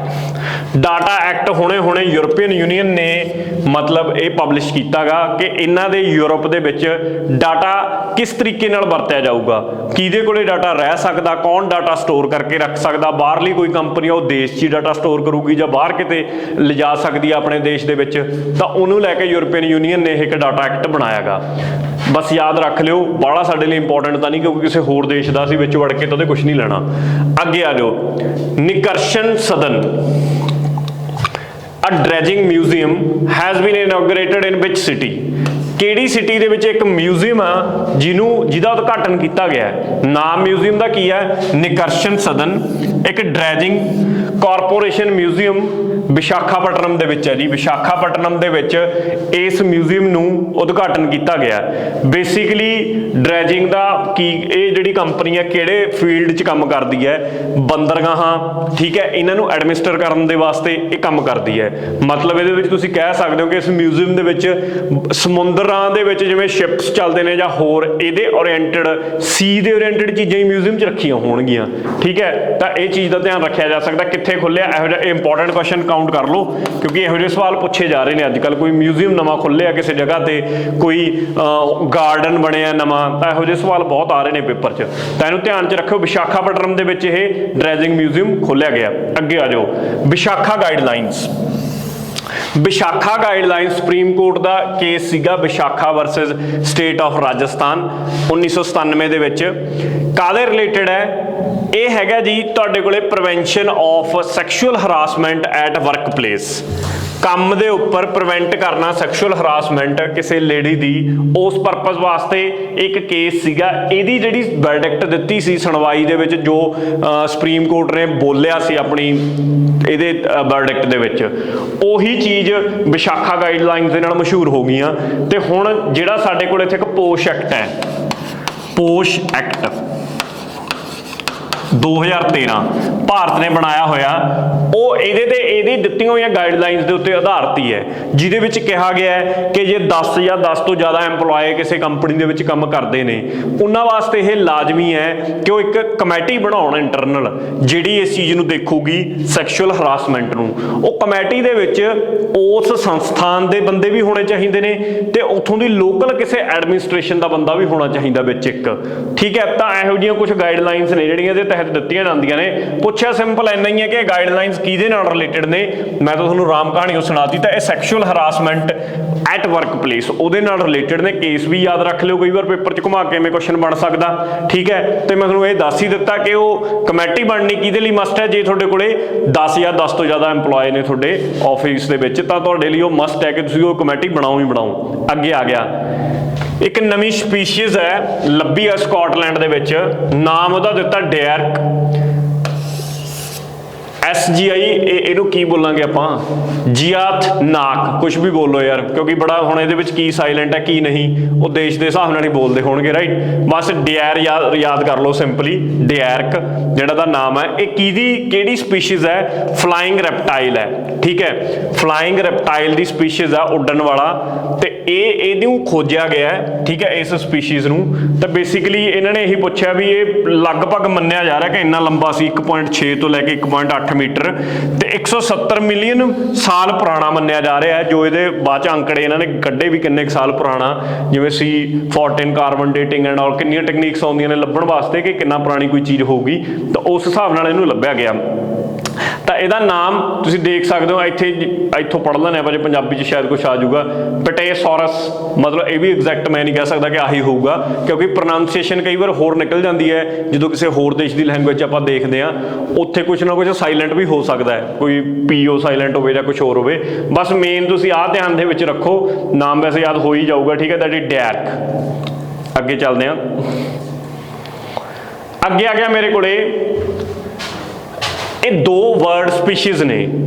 ਡਾਟਾ ਐਕਟ ਹੁਣੇ ਯੂਰਪੀਅਨ ਯੂਨੀਅਨ ਨੇ ਮਤਲਬ ਇਹ ਪਬਲਿਸ਼ ਕੀਤਾਗਾ ਕਿ ਇਹਨਾਂ ਦੇ ਯੂਰਪ ਦੇ ਵਿੱਚ ਡਾਟਾ ਕਿਸ ਤਰੀਕੇ ਨਾਲ ਵਰਤਿਆ ਜਾਊਗਾ, ਕਿਹਦੇ ਕੋਲੇ ਡਾਟਾ ਰਹਿ ਸਕਦਾ, ਕੌਣ ਡਾਟਾ ਸਟੋਰ ਕਰਕੇ ਰੱਖ ਸਕਦਾ, ਬਾਹਰਲੀ ਕੋਈ ਕੰਪਨੀ ਉਹ ਦੇਸ਼ 'ਚ ਹੀ ਡਾਟਾ ਸਟੋਰ ਕਰੂਗੀ ਜਾਂ ਬਾਹਰ ਕਿਤੇ ਲਿਜਾ ਸਕਦੀ ਆ ਆਪਣੇ ਦੇਸ਼ ਦੇ ਵਿੱਚ, ਤਾਂ ਉਹਨੂੰ ਲੈ ਕੇ ਯੂਰਪੀਅਨ ਯੂਨੀਅਨ ਨੇ ਇੱਕ ਡਾਟਾ ਐਕਟ ਬਣਾਇਆਗਾ। ਬਸ ਯਾਦ ਰੱਖ ਲਿਓ, ਬਾਹਲਾ ਸਾਡੇ ਲਈ ਇੰਪੋਰਟੈਂਟ ਤਾਂ ਨਹੀਂ ਕਿਉਂਕਿ ਕਿਸੇ ਹੋਰ ਦੇਸ਼ ਦਾ ਅਸੀਂ ਵਿੱਚ ਵੜ ਕੇ ਤਾਂ ਉਹਦੇ ਕੁਝ ਨਹੀਂ ਲੈਣਾ। ਅੱਗੇ ਆ ਜਾਓ, ਨਿਕਰਸ਼ਨ ਸਦਨ। A dredging museum has been inaugurated in which city? ਕਿਹੜੀ ਸਿਟੀ ਦੇ ਵਿੱਚ ਇੱਕ ਮਿਊਜ਼ੀਅਮ ਆ ਜਿਹਦਾ ਉਦਘਾਟਨ ਕੀਤਾ ਗਿਆ ਹੈ? ਨਾਮ ਮਿਊਜ਼ੀਅਮ ਦਾ ਕੀ ਹੈ? ਨਿਕਰਸ਼ਨ ਸਦਨ। ਇੱਕ ਡਰੈਜਿੰਗ ਕਾਰਪੋਰੇਸ਼ਨ ਮਿਊਜ਼ੀਅਮ ਵਿਸ਼ਾਖਾਪਟਨਮ ਦੇ ਵਿੱਚ ਹੈ ਜੀ। ਵਿਸ਼ਾਖਾਪਟਨਮ ਦੇ ਵਿੱਚ ਇਸ ਮਿਊਜ਼ੀਅਮ ਨੂੰ ਉਦਘਾਟਨ ਕੀਤਾ ਗਿਆ। ਬੇਸਿਕਲੀ ਡਰੈਜਿੰਗ ਦਾ ਕੀ ਇਹ ਜਿਹੜੀ ਕੰਪਨੀ ਹੈ ਕਿਹੜੇ ਫੀਲਡ 'ਚ ਕੰਮ ਕਰਦੀ ਹੈ, ਬੰਦਰਗਾਹਾਂ, ਠੀਕ ਹੈ, ਇਹਨਾਂ ਨੂੰ ਐਡਮਿਨਿਸਟਰ ਕਰਨ ਦੇ ਵਾਸਤੇ ਇਹ ਕੰਮ ਕਰਦੀ ਹੈ। ਮਤਲਬ ਇਹਦੇ ਵਿੱਚ ਤੁਸੀਂ ਕਹਿ ਸਕਦੇ ਹੋ ਕਿ ਇਸ ਮਿਊਜ਼ੀਅਮ ਦੇ ਵਿੱਚ ਸਮੁੰਦਰਾਂ ਦੇ ਵਿੱਚ ਜਿਵੇਂ ਸ਼ਿਪਸ ਚੱਲਦੇ ਨੇ ਜਾਂ ਹੋਰ ਇਹਦੇ ਓਰੀਐਂਟਡ, ਸੀ ਦੇ ਓਰੀਐਂਟਡ ਚੀਜ਼ਾਂ ਹੀ ਮਿਊਜ਼ੀਅਮ 'ਚ ਰੱਖੀਆਂ ਹੋਣਗੀਆਂ, ਠੀਕ ਹੈ। ਤਾਂ ਇਹ ਚੀਜ਼ ਦਾ ਧਿਆਨ ਰੱਖਿਆ ਜਾ ਸਕਦਾ। ਕਿੱਥੇ ਖੁੱਲਿਆ, ਇਹੋ ਜਿਹਾ ਇੰਪੋਰਟੈਂਟ ਕੁਐਸਚਨ ਕਾਊਂਟ ਕਰ ਲਓ, ਕਿਉਂਕਿ ਇਹੋ ਜਿਹੇ ਸਵਾਲ ਪੁੱਛੇ ਜਾ ਰਹੇ ਨੇ ਅੱਜ ਕੱਲ੍ਹ। ਕੋਈ ਮਿਊਜ਼ੀਅਮ ਨਵਾਂ ਖੁੱਲਿਆ ਕਿਸੇ ਜਗ੍ਹਾ ਤੇ, ਕੋਈ ਗਾਰਡਨ ਬਣਿਆ ਨਵਾਂ, ਤਾਂ ਇਹੋ ਜਿਹੇ ਸਵਾਲ ਬਹੁਤ ਆ ਰਹੇ ਨੇ ਪੇਪਰ 'ਚ, ਤਾਂ ਇਹਨੂੰ ਧਿਆਨ 'ਚ ਰੱਖਿਓ। ਵਿਸ਼ਾਖਾਪਟਨਮ ਦੇ ਵਿੱਚ ਇਹ ਡਰੈਜਿੰਗ ਮਿਊਜ਼ੀਅਮ ਖੋਲ੍ਹਿਆ ਗਿਆ। ਅੱਗੇ ਆ ਜਾਓ, Vishakha guidelines. Vishakha guideline Supreme Court ਦਾ ਕੇਸ ਸੀਗਾ, Vishakha versus state of Rajasthan 1997 ਦੇ ਵਿੱਚ। ਕਾਹਦੇ ਰਿਲੇਟਡ ਹੈ ਇਹ? ਹੈਗਾ ਜੀ ਤੁਹਾਡੇ ਕੋਲੇ prevention of sexual harassment at work place. ਕੰਮ ਦੇ ਉੱਪਰ ਪ੍ਰੀਵੈਂਟ ਕਰਨਾ ਸੈਕਸ਼ੂਅਲ ਹਰਾਸਮੈਂਟ ਕਿਸੇ ਲੇਡੀ ਦੀ, ਉਸ ਪਰਪਸ ਵਾਸਤੇ ਇੱਕ ਕੇਸ ਸੀਗਾ। ਇਹਦੀ ਜਿਹੜੀ ਵਰਡਿਕਟ ਦਿੱਤੀ ਸੀ ਸੁਣਵਾਈ ਦੇ ਵਿੱਚ, ਜੋ ਸੁਪਰੀਮ ਕੋਰਟ ਨੇ ਬੋਲਿਆ ਸੀ ਆਪਣੀ ਇਹਦੇ ਵਰਡਿਕਟ ਦੇ ਵਿੱਚ, ਉਹੀ ਚੀਜ਼ ਵਿਸ਼ਾਖਾ ਗਾਈਡਲਾਈਨਸ ਦੇ ਨਾਲ ਮਸ਼ਹੂਰ ਹੋ ਗਈਆਂ। ਤੇ ਹੁਣ ਜਿਹੜਾ ਸਾਡੇ ਕੋਲ ਇੱਥੇ ਇੱਕ ਪੋਸ਼ ਐਕਟ ਹੈ, ਪੋਸ਼ ਐਕਟ 2013 ਭਾਰਤ ਨੇ ਬਣਾਇਆ ਹੋਇਆ, ਉਹ ਇਹਦੀ ਦਿੱਤੀਆਂ ਹੋਈਆਂ ਗਾਈਡਲਾਈਨਸ ਦੇ ਉੱਤੇ ਆਧਾਰਿਤ ਹੀ ਹੈ, ਜਿਹਦੇ ਵਿੱਚ ਕਿਹਾ ਗਿਆ ਹੈ ਕਿ ਜੇ 10 ਜਾਂ 10 ਤੋਂ ਜ਼ਿਆਦਾ EMPLOYE ਕਿਸੇ ਕੰਪਨੀ ਦੇ ਵਿੱਚ ਕੰਮ ਕਰਦੇ ਨੇ, ਉਹਨਾਂ ਵਾਸਤੇ ਇਹ ਲਾਜ਼ਮੀ ਹੈ ਕਿ ਉਹ ਇੱਕ ਕਮੇਟੀ ਬਣਾਉਣ ਇੰਟਰਨਲ, ਜਿਹੜੀ ਇਸ ਚੀਜ਼ ਨੂੰ ਦੇਖੂਗੀ ਸੈਕਸ਼ੂਅਲ ਹਰਾਸਮੈਂਟ ਨੂੰ। ਉਹ ਕਮੇਟੀ ਦੇ ਵਿੱਚ ਉਸ ਸੰਸਥਾਨ ਦੇ ਬੰਦੇ ਵੀ ਹੋਣੇ ਚਾਹੀਦੇ ਨੇ ਤੇ ਉੱਥੋਂ ਦੀ ਲੋਕਲ ਕਿਸੇ ਐਡਮਿਨਿਸਟ੍ਰੇਸ਼ਨ ਦਾ ਬੰਦਾ ਵੀ ਹੋਣਾ ਚਾਹੀਦਾ ਵਿੱਚ ਇੱਕ, ਠੀਕ ਹੈ। ਤਾਂ ਇਹੋ ਜਿਹੀਆਂ ਕੁਝ ਗਾਈਡਲਾਈਨਸ ਨੇ ਜਿਹੜੀਆਂ ਇਹਦੇ ਤਹਿਤ ਦਿੱਤੀਆਂ ਜਾਂਦੀਆਂ ਨੇ। ਪੁੱਛਿਆ ਸਿੰਪਲ ਇੰਨਾ ਹੀ ਹੈ ਕਿ ਗਾਈਡਲਾਈਨਸ ਕਿਹਦੇ ਨਾਲ ਰਿਲੇਟਡ ਨੇ, ਮੈਂ ਤਾਂ ਤੁਹਾਨੂੰ ਰਾਮ ਕਹਾਣੀ ਉਹ ਸੁਣਾਤੀ। ਤਾਂ ਇਹ sexual harassment at work place ਉਹਦੇ ਨਾਲ ਰਿਲੇਟਡ ਨੇ। ਕੇਸ ਵੀ ਯਾਦ ਰੱਖ ਲਿਓ, ਕਈ ਵਾਰ ਪੇਪਰ 'ਚ ਘੁਮਾ ਕੇ ਐਵੇਂ ਕੁਐਸਚਨ ਬਣ ਸਕਦਾ, ਠੀਕ ਹੈ। ਤੇ ਮੈਂ ਤੁਹਾਨੂੰ ਇਹ ਦੱਸ ਹੀ ਦਿੱਤਾ ਕਿ ਉਹ ਕਮੇਟੀ ਬਣਨੀ ਕਿਹਦੇ ਲਈ ਮਸਟ ਹੈ, ਜੇ ਤੁਹਾਡੇ ਕੋਲੇ 10 ਜਾਂ 10 ਤੋਂ ਜ਼ਿਆਦਾ EMPLOYE ਨੇ ਤੁਹਾਡੇ ਆਫਿਸ ਦੇ ਵਿੱਚ, ਤਾਂ ਤੁਹਾਡੇ ਲਈ ਉਹ ਮਸਟ ਹੈ ਕਿ ਤੁਸੀਂ ਉਹ ਕਮੇਟੀ ਬਣਾਓ ਹੀ ਬਣਾਓ। ਅੱਗੇ ਆ ਗਿਆ, ਇੱਕ ਨਵੀਂ ਸਪੀਸ਼ੀਜ਼ ਹੈ, ਲੱਭੀ ਹੈ ਸਕਾਟਲੈਂਡ ਦੇ ਵਿੱਚ, ਨਾਮ ਉਹਦਾ ਦਿੱਤਾ ਡੈਰਕ, SGI, ਇਹਨੂੰ ਕੀ ਬੋਲਾਂਗੇ ਆਪਾਂ, ਜਿਆਥ ਨਾਕ, ਕੁਝ ਵੀ ਬੋਲੋ ਯਾਰ, ਕਿਉਂਕਿ ਬੜਾ ਹੁਣ ਇਹਦੇ ਵਿੱਚ ਕੀ ਸਾਇਲੈਂਟ ਹੈ ਕੀ ਨਹੀਂ, ਉਹ ਦੇਸ਼ ਦੇ ਹਿਸਾਬ ਨਾਲ ਹੀ ਬੋਲਦੇ ਹੋਣਗੇ, ਰਾਈਟ। ਬਸ ਡੈਰ ਯਾਦ ਕਰ ਲਓ ਸਿੰਪਲੀ, ਡੈਰਕ ਜਿਹੜਾ ਦਾ ਨਾਮ ਹੈ। ਇਹ ਕਿਹੜੀ ਸਪੀਸ਼ੀਜ਼ ਹੈ? ਫਲਾਈਂਗ ਰੈਪਟਾਈਲ ਹੈ, ਠੀਕ ਹੈ। ਫਲਾਈਂਗ ਰੈਪਟਾਈਲ ਦੀ ਸਪੀਸ਼ੀਜ਼ ਆ, ਉੱਡਣ ਵਾਲਾ, ਤੇ ਇਹਨੂੰ ਖੋਜਿਆ ਗਿਆ ਹੈ, ਠੀਕ ਹੈ, ਇਸ ਸਪੀਸ਼ੀਜ਼ ਨੂੰ। ਤਾਂ ਬੇਸਿਕਲੀ ਇਹਨਾਂ ਨੇ ਇਹੀ ਪੁੱਛਿਆ ਵੀ ਇਹ ਲਗਭਗ ਮੰਨਿਆ ਜਾ ਰਿਹਾ ਕਿ ਇੰਨਾ ਲੰਬਾ ਸੀ, 1.6 ਤੋਂ ਲੈ ਕੇ 1.8 ਮੀਟਰ, ਤੇ 170 ਮਿਲੀਅਨ ਸਾਲ ਪੁਰਾਣਾ ਮੰਨਿਆ ਜਾ ਰਿਹਾ ਹੈ। ਜੋ ਇਹਦੇ ਬਾਅਦ ਚ ਅੰਕੜੇ ਇਹਨਾਂ ਨੇ ਕੱਢੇ ਵੀ ਕਿੰਨੇ ਸਾਲ ਪੁਰਾਣਾ, ਜਿਵੇਂ C14 carbon dating and all, ਕਿੰਨੀਆਂ ਟੈਕਨੀਕਸ ਆਉਂਦੀਆਂ ਨੇ ਲੱਭਣ ਵਾਸਤੇ ਕਿ ਕਿੰਨਾ ਪੁਰਾਣੀ ਕੋਈ ਚੀਜ਼ ਹੋਊਗੀ, ਤਾਂ ਉਸ ਹਿਸਾਬ ਨਾਲ ਇਹਨੂੰ ਲੱਭਿਆ ਗਿਆ। ਤਾਂ ਇਹਦਾ ਨਾਮ ਤੁਸੀਂ ਦੇਖ ਸਕਦੇ ਹੋ ਇੱਥੋਂ ਪੜ੍ਹ ਲੈਣਾ ਆਪਾਂ, ਜੇ ਪੰਜਾਬੀ 'ਚ ਸ਼ਾਇਦ ਕੁਛ ਆ ਜਾਊਗਾ, ਪਟੇਸੌਰਸ। ਮਤਲਬ ਇਹ ਵੀ ਐਗਜ਼ੈਕਟ ਮੈਂ ਨਹੀਂ ਕਹਿ ਸਕਦਾ ਕਿ ਆਹੀ ਹੋਊਗਾ, ਕਿਉਂਕਿ ਪ੍ਰੋਨਾਂਸੀਏਸ਼ਨ ਕਈ ਵਾਰ ਹੋਰ ਨਿਕਲ ਜਾਂਦੀ ਹੈ ਜਦੋਂ ਕਿਸੇ ਹੋਰ ਦੇਸ਼ ਦੀ ਲੈਂਗੁਏਜ ਆਪਾਂ ਦੇਖਦੇ ਹਾਂ, ਉੱਥੇ ਕੁਛ ਨਾ ਕੁਛ ਸਾਇਲੈਂਟ ਵੀ ਹੋ ਸਕਦਾ ਹੈ, ਕੋਈ PO ਸਾਇਲੈਂਟ ਹੋਵੇ ਜਾਂ ਕੁਛ ਹੋਰ ਹੋਵੇ। ਬਸ ਮੇਨ ਤੁਸੀਂ ਆਹ ਧਿਆਨ ਦੇ ਵਿੱਚ ਰੱਖੋ, ਨਾਮ ਵੈਸੇ ਯਾਦ ਹੋ ਹੀ ਜਾਊਗਾ, ਠੀਕ ਹੈ, ਦੈਟ ਇਜ਼ ਡੈਰਕ। ਅੱਗੇ ਚੱਲਦੇ ਹਾਂ। ਅੱਗੇ ਆ ਗਿਆ ਮੇਰੇ ਕੋਲੇ, ਇਹ ਦੋ ਵਰਡ ਸਪੀਸ਼ੀਜ਼ ਨੇ।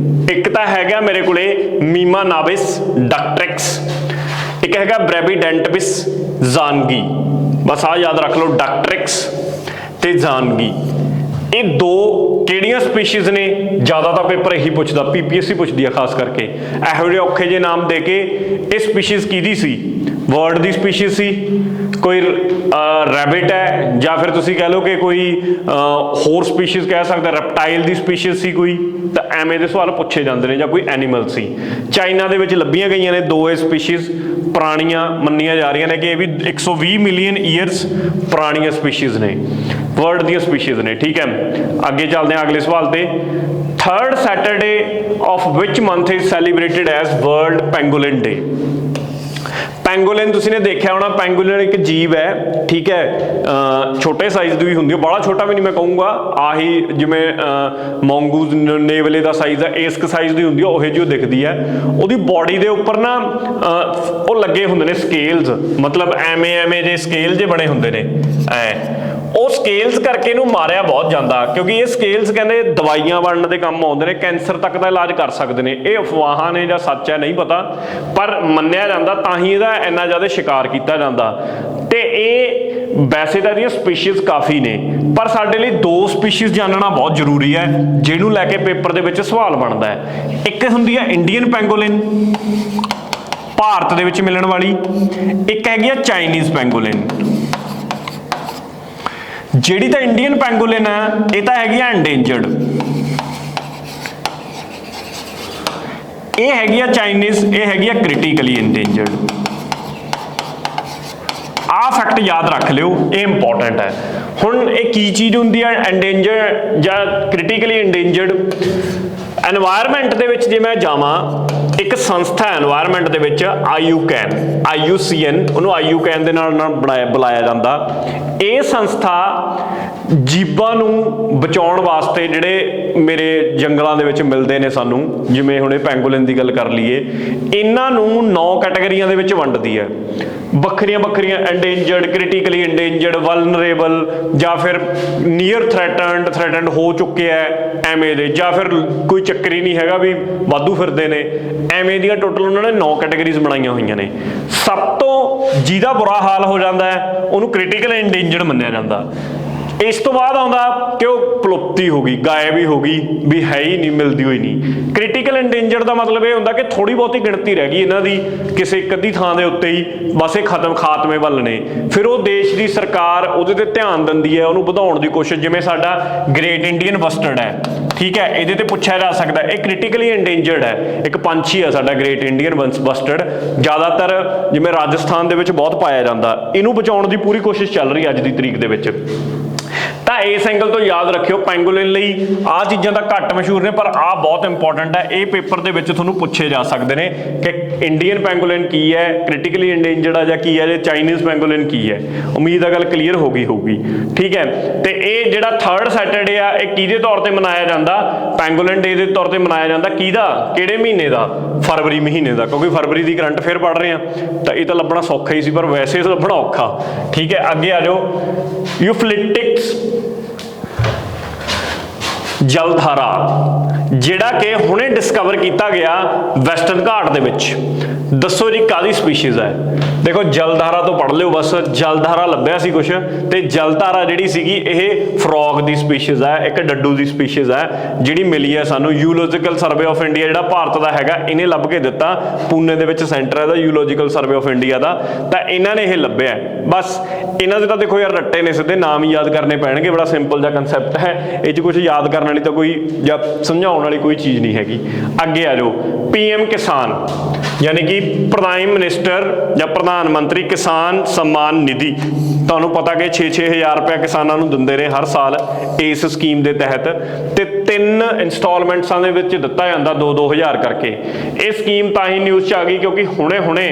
ਇੱਕ ਤਾਂ ਹੈਗਾ ਮੇਰੇ ਕੋਲੇ ਮੀਮਾ ਨਾਵਿਸ ਡਕਟ੍ਰਿਕਸ, ਇੱਕ ਹੈਗਾ ਬ੍ਰੈਬੀਡੈਂਟਿਸ ਜ਼ਾਨਗੀ। ਬਸ ਆ ਯਾਦ ਰੱਖ ਲਓ, ਡਕਟ੍ਰਿਕਸ ਤੇ ਜ਼ਾਨਗੀ। ਇਹ ਦੋ ਕਿਹੜੀਆਂ ਸਪੀਸ਼ੀਜ਼ ਨੇ? ਜ਼ਿਆਦਾ ਤਾਂ ਪੇਪਰ ਇਹੀ ਪੁੱਛਦਾ, PPSC ਪੁੱਛਦੀ ਆ ਖਾਸ ਕਰਕੇ, ਇਹੋ ਜਿਹੇ ਔਖੇ ਜਿਹੇ ਨਾਮ ਦੇ ਕੇ ਇਹ ਸਪੀਸ਼ੀਜ਼ ਕਿਹਦੀ ਸੀ? ਵਰਡ ਦੀ ਸਪੀਸ਼ੀਜ਼ ਸੀ, ਕੋਈ ਰੈਬਿਟ ਹੈ, ਜਾਂ ਫਿਰ ਤੁਸੀਂ ਕਹਿ ਲਓ ਕਿ ਕੋਈ ਹੋਰ ਸਪੀਸ਼ੀਜ਼ ਕਹਿ ਸਕਦਾ, ਰੈਪਟਾਈਲ ਦੀ ਸਪੀਸ਼ੀਜ਼ ਸੀ ਕੋਈ, ਤਾਂ ਐਵੇਂ ਦੇ ਸਵਾਲ ਪੁੱਛੇ ਜਾਂਦੇ ਨੇ, ਜਾਂ ਕੋਈ ਐਨੀਮਲ ਸੀ। ਚਾਈਨਾ ਦੇ ਵਿੱਚ ਲੱਭੀਆਂ ਗਈਆਂ ਨੇ ਦੋ ਇਹ ਸਪੀਸ਼ੀਜ਼, ਪੁਰਾਣੀਆਂ ਮੰਨੀਆਂ ਜਾ ਰਹੀਆਂ ਨੇ ਕਿ ਇਹ ਵੀ 120 ਮਿਲੀਅਨ ਈਅਰਸ ਪੁਰਾਣੀਆਂ ਸਪੀਸ਼ੀਜ਼ ਨੇ, ਵਰਲਡ ਦੀਆਂ ਸਪੀਸ਼ੀਜ਼ ਨੇ, ਠੀਕ ਹੈ। ਅੱਗੇ ਚੱਲਦੇ ਹਾਂ ਅਗਲੇ ਸਵਾਲ ਤੇ। Third Saturday of which month is celebrated as World Pangolin Day. Pangolin ਤੁਸੀਂ ਨੇ ਦੇਖਿਆ ਹੋਣਾ, ਪੈਂਗੋਲਿਨ ਇੱਕ ਜੀਵ ਹੈ, ਠੀਕ ਹੈ, ਛੋਟੇ ਸਾਈਜ਼ ਦੀ ਵੀ ਹੁੰਦੀ ਹੈ, ਬੜਾ ਛੋਟਾ ਵੀ ਨਹੀਂ ਮੈਂ ਕਹੂੰਗਾ, ਆਹੀ ਜਿਵੇਂ ਮੌਂਗੂਜ਼ ਨੇਵਲੇ ਦਾ ਸਾਈਜ਼ ਹੈ, ਇਸ ਸਾਈਜ਼ ਦੀ ਹੁੰਦੀ ਹੈ, ਉਹੇ ਜਿਹੀ ਦਿਖਦੀ ਹੈ। ਉਹਦੀ ਬੋਡੀ ਦੇ ਉੱਪਰ ਨਾ ਉਹ ਲੱਗੇ ਹੁੰਦੇ ਨੇ ਸਕੇਲਸ, ਮਤਲਬ ਐਵੇਂ ਜੇ ਸਕੇਲ ਜੇ ਬਣੇ ਹੁੰਦੇ ਨੇ ਐ, ਉਹ ਸਕੇਲਸ ਕਰਕੇ ਇਹਨੂੰ ਮਾਰਿਆ ਬਹੁਤ ਜਾਂਦਾ, ਕਿਉਂਕਿ ਇਹ ਸਕੇਲਸ ਕਹਿੰਦੇ ਦਵਾਈਆਂ ਬਣਨ ਦੇ ਕੰਮ ਆਉਂਦੇ ਨੇ, ਕੈਂਸਰ ਤੱਕ ਦਾ ਇਲਾਜ ਕਰ ਸਕਦੇ ਨੇ। ਇਹ ਅਫਵਾਹਾਂ ਨੇ ਜਾਂ ਸੱਚ ਹੈ ਨਹੀਂ ਪਤਾ, ਪਰ ਮੰਨਿਆ ਜਾਂਦਾ, ਤਾਂ ਹੀ ਇਹਦਾ ਇੰਨਾ ਜ਼ਿਆਦਾ ਸ਼ਿਕਾਰ ਕੀਤਾ ਜਾਂਦਾ। ਤੇ ਇਹ ਵੈਸੇ ਤਾਂ ਇਹਦੀਆਂ ਸਪੀਸ਼ੀਜ਼ ਕਾਫੀ ਨੇ, ਪਰ ਸਾਡੇ ਲਈ 2 ਸਪੀਸ਼ੀਜ਼ ਜਾਣਨਾ ਬਹੁਤ ਜ਼ਰੂਰੀ ਹੈ ਜਿਹਨੂੰ ਲੈ ਕੇ ਪੇਪਰ ਦੇ ਵਿੱਚ ਸਵਾਲ ਬਣਦਾ ਹੈ। ਇੱਕ ਹੁੰਦੀ ਹੈ ਇੰਡੀਅਨ ਪੈਂਗੋਲਿਨ, ਭਾਰਤ ਦੇ ਵਿੱਚ ਮਿਲਣ ਵਾਲੀ, ਇੱਕ ਹੈਗੀ ਆ ਚਾਈਨੀਜ਼ ਪੈਂਗੋਲਿਨ। ਜਿਹੜੀ ਤਾਂ ਇੰਡੀਅਨ ਪੈਂਗੋਲਿਨ ਹੈ ਇਹ ਤਾਂ ਹੈਗੀ ਆ ਐਂਡੇਂਜਰਡ, ਇਹ ਹੈਗੀ ਆ ਚਾਈਨੀਜ਼, ਇਹ ਹੈਗੀ ਆ ਕ੍ਰਿਟੀਕਲੀ ਇੰਡੇਂਜਰਡ। ਆਹ ਫੈਕਟ ਯਾਦ ਰੱਖ ਲਿਓ, ਇਹ ਇੰਪੋਰਟੈਂਟ ਹੈ। ਹੁਣ ਇਹ ਕੀ ਚੀਜ਼ ਹੁੰਦੀ ਹੈ ਐਂਡੇਂਜਰ ਜਾਂ ਕ੍ਰਿਟੀਕਲੀ ਇੰਡੇਂਜਰਡ? ਐਨਵਾਇਰਨਮੈਂਟ ਦੇ ਵਿੱਚ ਜੇ ਮੈਂ ਜਾਵਾਂ, ਇੱਕ ਸੰਸਥਾ ਹੈ ਐਨਵਾਇਰਨਮੈਂਟ ਦੇ ਵਿੱਚ IUCN, ਉਹਨੂੰ IUCN ਦੇ ਨਾਲ ਬੁਲਾਇਆ ਜਾਂਦਾ। ਇਹ ਸੰਸਥਾ ਜੀਵਾਂ ਨੂੰ ਬਚਾਉਣ ਵਾਸਤੇ, ਜਿਹੜੇ ਮੇਰੇ ਜੰਗਲਾਂ ਦੇ ਵਿੱਚ ਮਿਲਦੇ ਨੇ ਸਾਨੂੰ, ਜਿਵੇਂ ਹੁਣ ਇਹ ਪੈਂਗੋਲਿਨ ਦੀ ਗੱਲ ਕਰ ਲਈਏ, ਇਹਨਾਂ ਨੂੰ 9 ਕੈਟਾਗਰੀਆਂ ਦੇ ਵਿੱਚ ਵੰਡਦੀ ਹੈ, ਵੱਖਰੀਆਂ ਵੱਖਰੀਆਂ, ਐਂਡੇਂਜਰਡ, ਕ੍ਰਿਟੀਕਲੀ ਇੰਡੇਂਜਰਡ, ਵਲਨਰੇਬਲ, ਜਾਂ ਫਿਰ ਨੀਅਰ ਥ੍ਰੈਟਨਡ ਹੋ ਚੁੱਕੇ ਹੈ ਐਵੇਂ ਦੇ, ਜਾਂ ਫਿਰ ਕੋਈ ਚੱਕਰ ਹੀ ਨਹੀਂ ਹੈਗਾ ਵੀ ਵਾਧੂ ਫਿਰਦੇ ਨੇ, ਐਵੇਂ ਦੀਆਂ ਟੋਟਲ ਉਹਨਾਂ ਨੇ 9 ਕੈਟਾਗਰੀਜ਼ ਬਣਾਈਆਂ ਹੋਈਆਂ ਨੇ। ਸਭ ਤੋਂ ਜਿਹਦਾ ਬੁਰਾ ਹਾਲ ਹੋ ਜਾਂਦਾ ਹੈ ਉਹਨੂੰ ਕ੍ਰਿਟੀਕਲ ਇੰਡੇਂਜਰਡ ਮੰਨਿਆ ਜਾਂਦਾ। ਇਸ ਤੋਂ ਬਾਅਦ ਆਉਂਦਾ ਕਿ ਉਹ ਪਲੁਪਤੀ ਹੋ ਗਈ, ਗਾਇਬ ਹੀ ਹੋ ਗਈ, ਵੀ ਹੈ ਹੀ ਨਹੀਂ, ਮਿਲਦੀ ਹੋਈ ਨਹੀਂ। ਕ੍ਰਿਟੀਕਲ ਇੰਡੇਂਜਰਡ ਦਾ ਮਤਲਬ ਇਹ ਹੁੰਦਾ ਕਿ ਥੋੜੀ ਬਹੁਤੀ ਗਿਣਤੀ ਰਹਿ ਗਈ ਇਹਨਾਂ ਦੀ ਕਿਸੇ ਇੱਕ ਅੱਧੀ ਥਾਂ ਦੇ ਉੱਤੇ ਹੀ, ਬਸ ਇਹ ਖਾਤਮੇ ਵੱਲ ਨੇ। ਫਿਰ ਉਹ ਦੇਸ਼ ਦੀ ਸਰਕਾਰ ਉਹਦੇ ਤੇ ਧਿਆਨ ਦਿੰਦੀ ਹੈ, ਉਹਨੂੰ ਵਧਾਉਣ ਦੀ ਕੋਸ਼ਿਸ਼, ਜਿਵੇਂ ਸਾਡਾ ਗ੍ਰੇਟ ਇੰਡੀਅਨ ਬਸਟਰਡ ਹੈ, ਠੀਕ ਹੈ, ਇਹਦੇ ਤੇ ਪੁੱਛਿਆ ਜਾ ਸਕਦਾ, ਇਹ ਕ੍ਰਿਟੀਕਲੀ ਇੰਡੇਂਜਰਡ ਹੈ, ਇੱਕ ਪੰਛੀ ਹੈ ਸਾਡਾ ਗ੍ਰੇਟ ਇੰਡੀਅਨ ਬਸਟਰਡ, ਜ਼ਿਆਦਾਤਰ ਜਿਵੇਂ ਰਾਜਸਥਾਨ ਦੇ ਵਿੱਚ ਬਹੁਤ ਪਾਇਆ ਜਾਂਦਾ। ਇਹਨੂੰ ਬਚਾਉਣ ਦੀ ਪੂਰੀ ਕੋਸ਼ਿਸ਼ ਚੱਲ ਰਹੀ ਹੈ ਅੱਜ ਦੀ ਤਰੀਕ ਦੇ ਵਿੱਚ। ਤਾਂ ਇਸ ਐਂਗਲ ਤੋਂ ਯਾਦ ਰੱਖਿਓ, ਪੈਂਗੋਲਿਨ ਲਈ ਆਹ ਚੀਜ਼ਾਂ ਤਾਂ ਘੱਟ ਮਸ਼ਹੂਰ ਨੇ, ਪਰ ਆਹ ਬਹੁਤ ਇੰਪੋਰਟੈਂਟ ਹੈ। ਇਹ ਪੇਪਰ ਦੇ ਵਿੱਚ ਤੁਹਾਨੂੰ ਪੁੱਛੇ ਜਾ ਸਕਦੇ ਨੇ ਕਿ ਇੰਡੀਅਨ ਪੈਂਗੋਲਿਨ ਕੀ ਹੈ, ਕ੍ਰਿਟੀਕਲੀ ਇੰਡੇਂਜਰਡ ਆ ਜਾਂ ਕੀ ਹੈ, ਜਾਂ ਚਾਈਨੀਜ਼ ਪੈਂਗੋਲਿਨ ਕੀ ਹੈ। ਉਮੀਦ ਹੈ ਗੱਲ ਕਲੀਅਰ ਹੋ ਗਈ ਹੋਊਗੀ, ਠੀਕ ਹੈ। ਤੇ ਇਹ ਜਿਹੜਾ 3rd ਸੈਟਰਡੇ ਆ, ਇਹ ਕਿਹਦੇ ਤੌਰ ਤੇ ਮਨਾਇਆ ਜਾਂਦਾ? ਪੈਂਗੋਲਿਨ ਡੇ ਦੇ ਤੌਰ ਤੇ ਮਨਾਇਆ ਜਾਂਦਾ। ਕਿਹਦਾ? ਕਿਹੜੇ ਮਹੀਨੇ ਦਾ? ਫਰਵਰੀ ਮਹੀਨੇ ਦਾ, ਕਿਉਂਕਿ ਫਰਵਰੀ ਦੀ ਕਰੰਟ ਅਫੇਅਰ ਪੜ੍ਹ ਰਹੇ ਆ ਤਾਂ ਇਹ ਤਾਂ ਲੱਭਣਾ ਸੌਖਾ ਹੀ ਸੀ, ਪਰ ਵੈਸੇ ਲੱਭਣਾ ਔਖਾ, ਠੀਕ ਹੈ। ਅੱਗੇ ਆ ਜਾਓ, ਯੂਫਲਿਟਿਕਸ ਜਲਧਾਰਾ, ਜਿਹੜਾ ਕਿ ਹੁਣੇ ਡਿਸਕਵਰ ਕੀਤਾ ਗਿਆ ਵੈਸਟਰਨ ਘਾਟ ਦੇ ਵਿੱਚ। ਦੱਸੋ ਜੀ ਕਾਹਦੀ ਸਪੀਸ਼ੀਜ਼ ਹੈ? ਦੇਖੋ ਜਲਧਾਰਾ ਤੋਂ ਪੜ੍ਹ ਲਿਓ ਬਸ, ਜਲਧਾਰਾ ਲੱਭਿਆ ਸੀ ਕੁਛ, ਤੇ ਜਲਧਾਰਾ ਜਿਹੜੀ ਸੀਗੀ ਇਹ ਫਰੋਗ ਦੀ ਸਪੀਸ਼ੀਜ਼ ਹੈ, ਇੱਕ ਡੱਡੂ ਦੀ ਸਪੀਸ਼ੀਜ਼ ਹੈ ਜਿਹੜੀ ਮਿਲੀ ਹੈ ਸਾਨੂੰ। ਯੂਲੋਜੀਕਲ ਸਰਵੇ ਆਫ ਇੰਡੀਆ ਜਿਹੜਾ ਭਾਰਤ ਦਾ ਹੈਗਾ, ਇਹਨੇ ਲੱਭ ਕੇ ਦਿੱਤਾ, ਪੂਨੇ ਦੇ ਵਿੱਚ ਸੈਂਟਰ ਹੈ ਇਹਦਾ ਯੂਲੋਜੀਕਲ ਸਰਵੇ ਆਫ ਇੰਡੀਆ ਦਾ, ਤਾਂ ਇਹਨਾਂ ਨੇ ਇਹ ਲੱਭਿਆ। ਬਸ ਇਹਨਾਂ ਦੇ ਤਾਂ ਦੇਖੋ ਯਾਰ ਰੱਟੇ ਨੇ, ਸਿੱਧੇ ਨਾਮ ਹੀ ਯਾਦ ਕਰਨੇ ਪੈਣਗੇ, ਬੜਾ ਸਿੰਪਲ ਜਿਹਾ ਕੰਸੈਪਟ ਹੈ, ਇਹ 'ਚ ਕੁਛ ਯਾਦ ਕਰਨ ਵਾਲੀ ਤਾਂ ਕੋਈ ਜਾਂ ਸਮਝਾਉਣ ਵਾਲੀ ਕੋਈ ਚੀਜ਼ ਨਹੀਂ ਹੈਗੀ। ਅੱਗੇ ਆ ਜਾਓ, PM ਕਿਸਾਨ, ਯਾਨੀ ਕਿ ਪ੍ਰਾਈਮ ਮਿਨਿਸਟਰ ਜਾਂ ਪ੍ਰਧਾਨ ਮੰਤਰੀ ਕਿਸਾਨ सम्मान ਨਿਧੀ। ਤੁਹਾਨੂੰ ਪਤਾ ਕਿ 6-6 ਹਜ਼ਾਰ ਰੁਪਏ ਕਿਸਾਨਾਂ ਨੂੰ ਦਿੰਦੇ ਨੇ ਹਰ ਸਾਲ ਇਸ ਸਕੀਮ ਦੇ ਤਹਿਤ, ਤੇ 3 ਇੰਸਟਾਲਮੈਂਟਸਾਂ ਦੇ ਵਿੱਚ ਦਿੱਤਾ ਜਾਂਦਾ 2-2 ਹਜ਼ਾਰ ਕਰਕੇ। ਇਹ ਸਕੀਮ ਤਾਂ ਹੀ ਨਿਊਜ਼ 'ਚ ਆ ਗਈ ਕਿਉਂਕਿ ਹੁਣੇ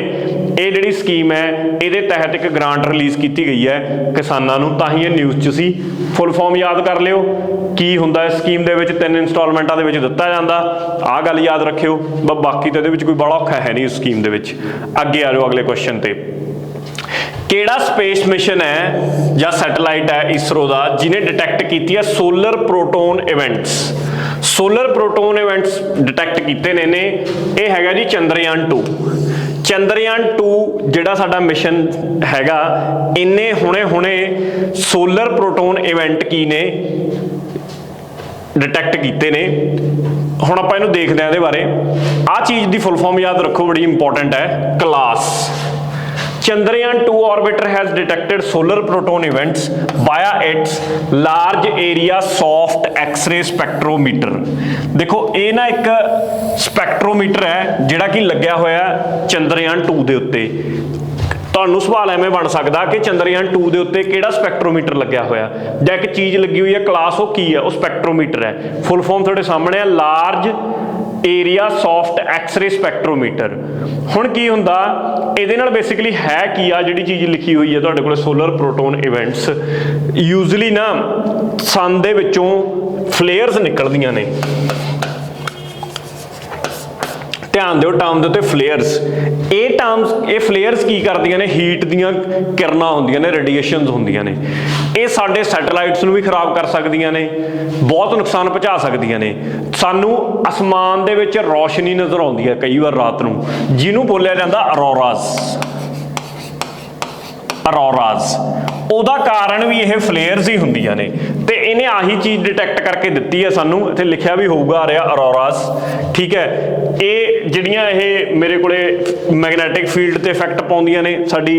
ਇਹ ਜਿਹੜੀ ਸਕੀਮ ਹੈ ਇਹਦੇ ਤਹਿਤ ਇੱਕ ਗ੍ਰਾਂਟ ਰਿਲੀਜ਼ ਕੀਤੀ ਗਈ ਹੈ ਕਿਸਾਨਾਂ ਨੂੰ, ਤਾਂ ਹੀ ਇਹ ਨਿਊਜ਼ 'ਚ ਸੀ। ਫੁੱਲ ਫਾਰਮ ਯਾਦ ਕਰ ਲਿਓ, ਕੀ ਹੁੰਦਾ ਇਸ ਸਕੀਮ ਦੇ ਵਿੱਚ, 3 ਇੰਸਟਾਲਮੈਂਟਾਂ ਦੇ ਵਿੱਚ ਦਿੱਤਾ ਜਾਂਦਾ, ਆਹ ਗੱਲ ਯਾਦ ਰੱਖਿਓ। ਬਾਕੀ ਤਾਂ ਇਹਦੇ ਵਿੱਚ ਕੋਈ ਬੜਾ ਔਖਾ ਹੈ ਨਹੀਂ ਇਸ ਸਕੀਮ ਦੇ ਵਿੱਚ। ਅੱਗੇ ਆ ਜਾਓ ਅਗਲੇ ਕੁਐਸਚਨ ਤੇ। ਕਿਹੜਾ ਸਪੇਸ ਮਿਸ਼ਨ ਹੈ ਜਾਂ ਸੈਟੇਲਾਈਟ ਹੈ ਇਸਰੋ ਦਾ ਜਿਹਨੇ ਡਿਟੈਕਟ ਕੀਤੀ ਹੈ solar proton events? Solar proton events detect ਕੀਤੇ ਨੇ ਇਹ ਹੈਗਾ ਜੀ ਚੰਦਰਯਾਨ 2। ਚੰਦਰਯਾਨ 2 ਜਿਹੜਾ ਸਾਡਾ ਮਿਸ਼ਨ ਹੈਗਾ, ਇਹਨੇ ਹੁਣੇ ਸੋਲਰ ਪ੍ਰੋਟੋਨ ਇਵੈਂਟ ਕੀ ਨੇ ਡਿਟੈਕਟ ਕੀਤੇ ਨੇ। ਹੁਣ ਆਪਾਂ ਇਹਨੂੰ ਦੇਖਦੇ ਹਾਂ ਇਹਦੇ ਬਾਰੇ। ਆਹ ਚੀਜ਼ ਦੀ ਫੁੱਲ ਫਾਰਮ ਯਾਦ ਰੱਖੋ, ਬੜੀ ਇੰਪੋਰਟੈਂਟ ਹੈ। Class Chandrayaan 2 orbiter has detected solar proton events via its large area soft X-ray spectrometer। देखो ਇਹ ਨਾ ਇੱਕ ਸਪੈਕਟਰੋਮੀਟਰ ਹੈ ਜਿਹੜਾ ਕਿ ਲੱਗਿਆ ਹੋਇਆ ਚੰਦਰਯਾਨ 2 ਦੇ ਉੱਤੇ। ਤੁਹਾਨੂੰ ਸਵਾਲ ਐਵੇਂ ਬਣ ਸਕਦਾ ਕਿ ਚੰਦਰਯਾਨ 2 ਦੇ ਉੱਤੇ ਕਿਹੜਾ ਸਪੈਕਟਰੋਮੀਟਰ ਲੱਗਿਆ ਹੋਇਆ ਜਾਂ ਇੱਕ ਚੀਜ਼ ਲੱਗੀ ਹੋਈ ਹੈ ਕਲਾਸ, ਉਹ ਕੀ ਹੈ? ਉਹ ਸਪੈਕਟਰੋਮੀਟਰ ਹੈ। ਫੁੱਲ ਫਾਰਮ ਤੁਹਾਡੇ ਸਾਹਮਣੇ ਹੈ, ਲਾਰਜ ਏਰੀਆ ਸੌਫਟ ਐਕਸ-ਰੇ ਸਪੈਕਟਰੋਮੀਟਰ। ਹੁਣ ਕੀ ਹੁੰਦਾ ਇਹਦੇ ਨਾਲ, ਬੇਸਿਕਲੀ ਹੈ ਕੀ ਆ ਜਿਹੜੀ ਚੀਜ਼ ਲਿਖੀ ਹੋਈ ਹੈ ਤੁਹਾਡੇ ਕੋਲ ਸੋਲਰ ਪ੍ਰੋਟੋਨ ਇਵੈਂਟਸ? ਯੂਜ਼ਲੀ ਨਾ ਸਨ ਦੇ ਵਿੱਚੋਂ ਫਲੇਅਰਸ ਨਿਕਲਦੀਆਂ ਨੇ ध्यान दिओ टर्म दे उत्ते फ्लेयर्स। ये टर्म्स ये फ्लेयर्स की करदियां ने, हीट दीयां किरणां हुंदियां ने, रेडिएशनस हुंदियां ने, ये साडे सैटेलाइट्स नूं भी खराब कर सकदियां ने, बहुत नुकसान पहुंचा सकदियां ने। सानू आसमान दे विच रोशनी नज़र आउंदी है कई बार रात नूं, जिहनूं बोलिया जांदा अरोराज। ਉਹਦਾ ਕਾਰਨ ਵੀ ਇਹ ਫਲੇਅਰਸ ਹੀ ਹੁੰਦੀਆਂ ਨੇ ਤੇ ਇਹਨੇ ਆਹੀ ਚੀਜ਼ ਡਿਟੈਕਟ ਕਰਕੇ ਦਿੱਤੀ ਹੈ ਸਾਨੂੰ। ਇੱਥੇ ਲਿਖਿਆ ਵੀ ਹੋਊਗਾ ਆ ਰਿਹਾ ਅਰੋਰਾਸ, ਠੀਕ ਹੈ। ਇਹ ਜਿਹੜੀਆਂ ਇਹ ਮੇਰੇ ਕੋਲੇ ਮੈਗਨੈਟਿਕ ਫੀਲਡ ਤੇ ਇਫੈਕਟ ਪਾਉਂਦੀਆਂ ਨੇ, ਸਾਡੀ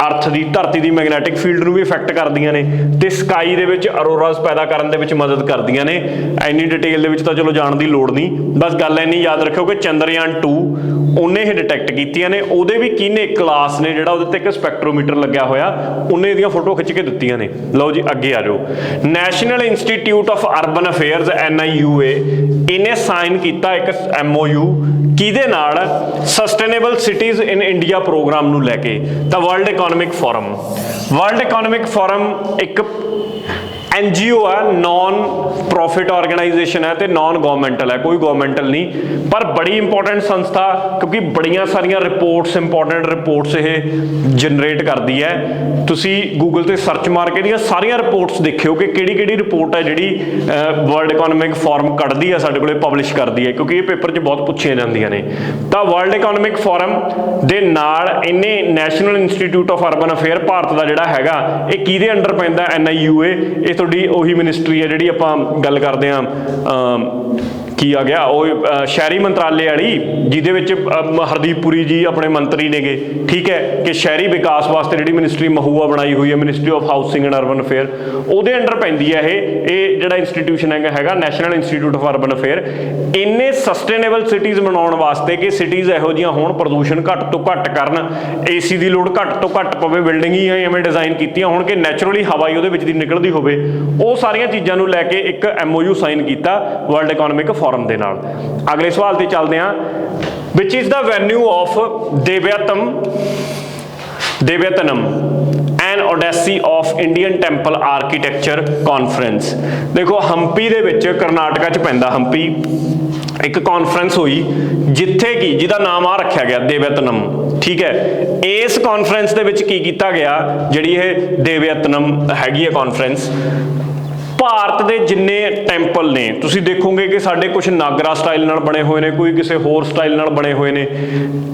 ਅਰਥ ਦੀ ਧਰਤੀ ਦੀ ਮੈਗਨੈਟਿਕ ਫੀਲਡ ਨੂੰ ਵੀ ਇਫੈਕਟ ਕਰਦੀਆਂ ਨੇ ਤੇ ਸਕਾਈ ਦੇ ਵਿੱਚ ਅਰੋਰਾਸ ਪੈਦਾ ਕਰਨ ਦੇ ਵਿੱਚ ਮਦਦ ਕਰਦੀਆਂ ਨੇ। ਇੰਨੀ ਡਿਟੇਲ ਦੇ ਵਿੱਚ ਤਾਂ ਚਲੋ ਜਾਣ ਦੀ ਲੋੜ ਨਹੀਂ, ਬਸ ਗੱਲ ਇੰਨੀ ਯਾਦ ਰੱਖਿਓ ਕਿ ਚੰਦਰਯਾਨ 2 ਉਹਨੇ ਇਹ ਡਿਟੈਕਟ ਕੀਤੀਆਂ ਨੇ। ਉਹਦੇ ਵੀ ਕਿਹਨੇ ਕਲਾਸ ਨੇ ਜਿਹੜਾ ਉਹਦੇ ਤੇ ਇੱਕ ਸਪੈਕਟਰੋਮੀਟਰ ਲੱਗਿਆ ਹੋਇਆ, ਉਹਨੇ ਇਹਦੀਆਂ ਫੋਟੋ ਖਿੱਚ ਕੇ ਦਿੱਤੀਆਂ ਨੇ। ਲਓ ਜੀ ਅੱਗੇ ਆ ਜਾਓ। National institute of urban affairs NIUA ਇਹਨੇ ਸਾਈਨ ਕੀਤਾ ਇੱਕ MOU ਕਿਹਦੇ ਨਾਲ? Sustainable cities in India program ਨੂੰ ਲੈ ਕੇ। ਤਾਂ ਵਰਲਡ ਇਕਨੋਮਿਕ ਫੋਰਮ ਇੱਕ NGO है, नॉन प्रॉफिट ऑर्गेनाइजेशन है तो नॉन गवर्नमेंटल है, कोई गवर्नमेंटल नहीं, पर बड़ी इंपॉर्टेंट संस्था क्योंकि बड़िया सारिया रिपोर्ट्स इंपॉर्टेंट रिपोर्ट्स ये जनरेट करती है। तुसी गूगल से सर्च मार के दियां सारिया रिपोर्ट्स देखियो कि किहड़ी रिपोर्ट है जिहड़ी वर्ल्ड इकोनॉमिक फोरम कढ़दी है, साडे कोले पब्लिश करती है, क्योंकि ये पेपर 'च बहुत पूछिया जांदियां ने। तो वर्ल्ड इकोनॉमिक फोरम दे नाल इन्हें national institute of urban affair Bharat का जिहड़ा हैगा ये किहदे अंडर पैंदा? NIUA। ये ਉਹੀ ਮਿਨਿਸਟਰੀ ਹੈ ਜਿਹੜੀ ਆਪਾਂ ਗੱਲ ਕਰਦੇ ਹਾਂ ਕੀ ਆ ਗਿਆ ਉਹ ਸ਼ਹਿਰੀ ਮੰਤਰਾਲੇ ਵਾਲੀ, ਜਿਹਦੇ ਵਿੱਚ ਹਰਦੀਪ ਪੁਰੀ ਜੀ ਆਪਣੇ ਮੰਤਰੀ ਨੇਗੇ, ਠੀਕ ਹੈ, ਕਿ ਸ਼ਹਿਰੀ ਵਿਕਾਸ ਵਾਸਤੇ ਜਿਹੜੀ ਮਿਨਿਸਟਰੀ ਮਹੂਆ ਬਣਾਈ ਹੋਈ ਹੈ, ministry of housing and urban affair, ਉਹਦੇ ਅੰਡਰ ਪੈਂਦੀ ਹੈ ਇਹ ਜਿਹੜਾ ਇੰਸਟੀਟਿਊਸ਼ਨ ਹੈਗਾ national institute of urban affair. ਇੰਨੇ ਸਸਟੇਨੇਬਲ ਸਿਟੀਜ਼ ਬਣਾਉਣ ਵਾਸਤੇ ਕਿ ਸਿਟੀਜ਼ ਇਹੋ ਜਿਹੀਆਂ ਹੋਣ, ਪ੍ਰਦੂਸ਼ਣ ਘੱਟ ਤੋਂ ਘੱਟ ਕਰਨ, AC ਦੀ ਲੋੜ ਘੱਟ ਤੋਂ ਘੱਟ ਪਵੇ, ਬਿਲਡਿੰਗ ਹੀ ਐਵੇਂ ਡਿਜ਼ਾਈਨ ਕੀਤੀਆਂ ਹੋਣ ਕਿ ਨੈਚੁਰਲੀ ਹਵਾ ਹੀ ਉਹਦੇ ਵਿੱਚ ਦੀ ਨਿਕਲਦੀ ਹੋਵੇ, ਉਹ ਸਾਰੀਆਂ ਚੀਜ਼ਾਂ ਨੂੰ ਲੈ ਕੇ ਇੱਕ MOU ਸਾਈਨ ਕੀਤਾ ਵਰਲਡ ਇਕਨੋਮਿਕ ਫੋਰਮ ਦੇ ਨਾਲ। ਅਗਲੇ ਸਵਾਲ ਤੇ ਚੱਲਦੇ ਹਾਂ। Which is the venue of Devayatanam an odyssey of Indian temple architecture conference. ਦੇਖੋ ਹੰਪੀ ਦੇ ਵਿੱਚ ਕਰਨਾਟਕਾ 'ਚ ਪੈਂਦਾ ਹੰਪੀ, ਇੱਕ ਕਾਨਫਰੰਸ ਹੋਈ ਜਿੱਥੇ ਕਿ ਜਿਹਦਾ ਨਾਮ ਆ ਰੱਖਿਆ ਗਿਆ ਦੇਵਯਤਨਮ, ਠੀਕ ਹੈ। ਇਸ ਕਾਨਫਰੰਸ ਦੇ ਵਿੱਚ ਕੀ ਕੀਤਾ ਗਿਆ? ਜਿਹੜੀ ਇਹ ਦੇਵਯਤਨਮ ਹੈਗੀ ਹੈ ਕਾਨਫਰੰਸ, ਭਾਰਤ ਦੇ ਜਿੰਨੇ ਟੈਂਪਲ ਨੇ ਤੁਸੀਂ ਦੇਖੋਗੇ ਕਿ ਸਾਡੇ ਕੁਝ ਨਾਗਰਾ ਸਟਾਈਲ ਨਾਲ ਬਣੇ ਹੋਏ ਨੇ, ਕੋਈ ਕਿਸੇ ਹੋਰ ਸਟਾਈਲ ਨਾਲ ਬਣੇ ਹੋਏ ਨੇ।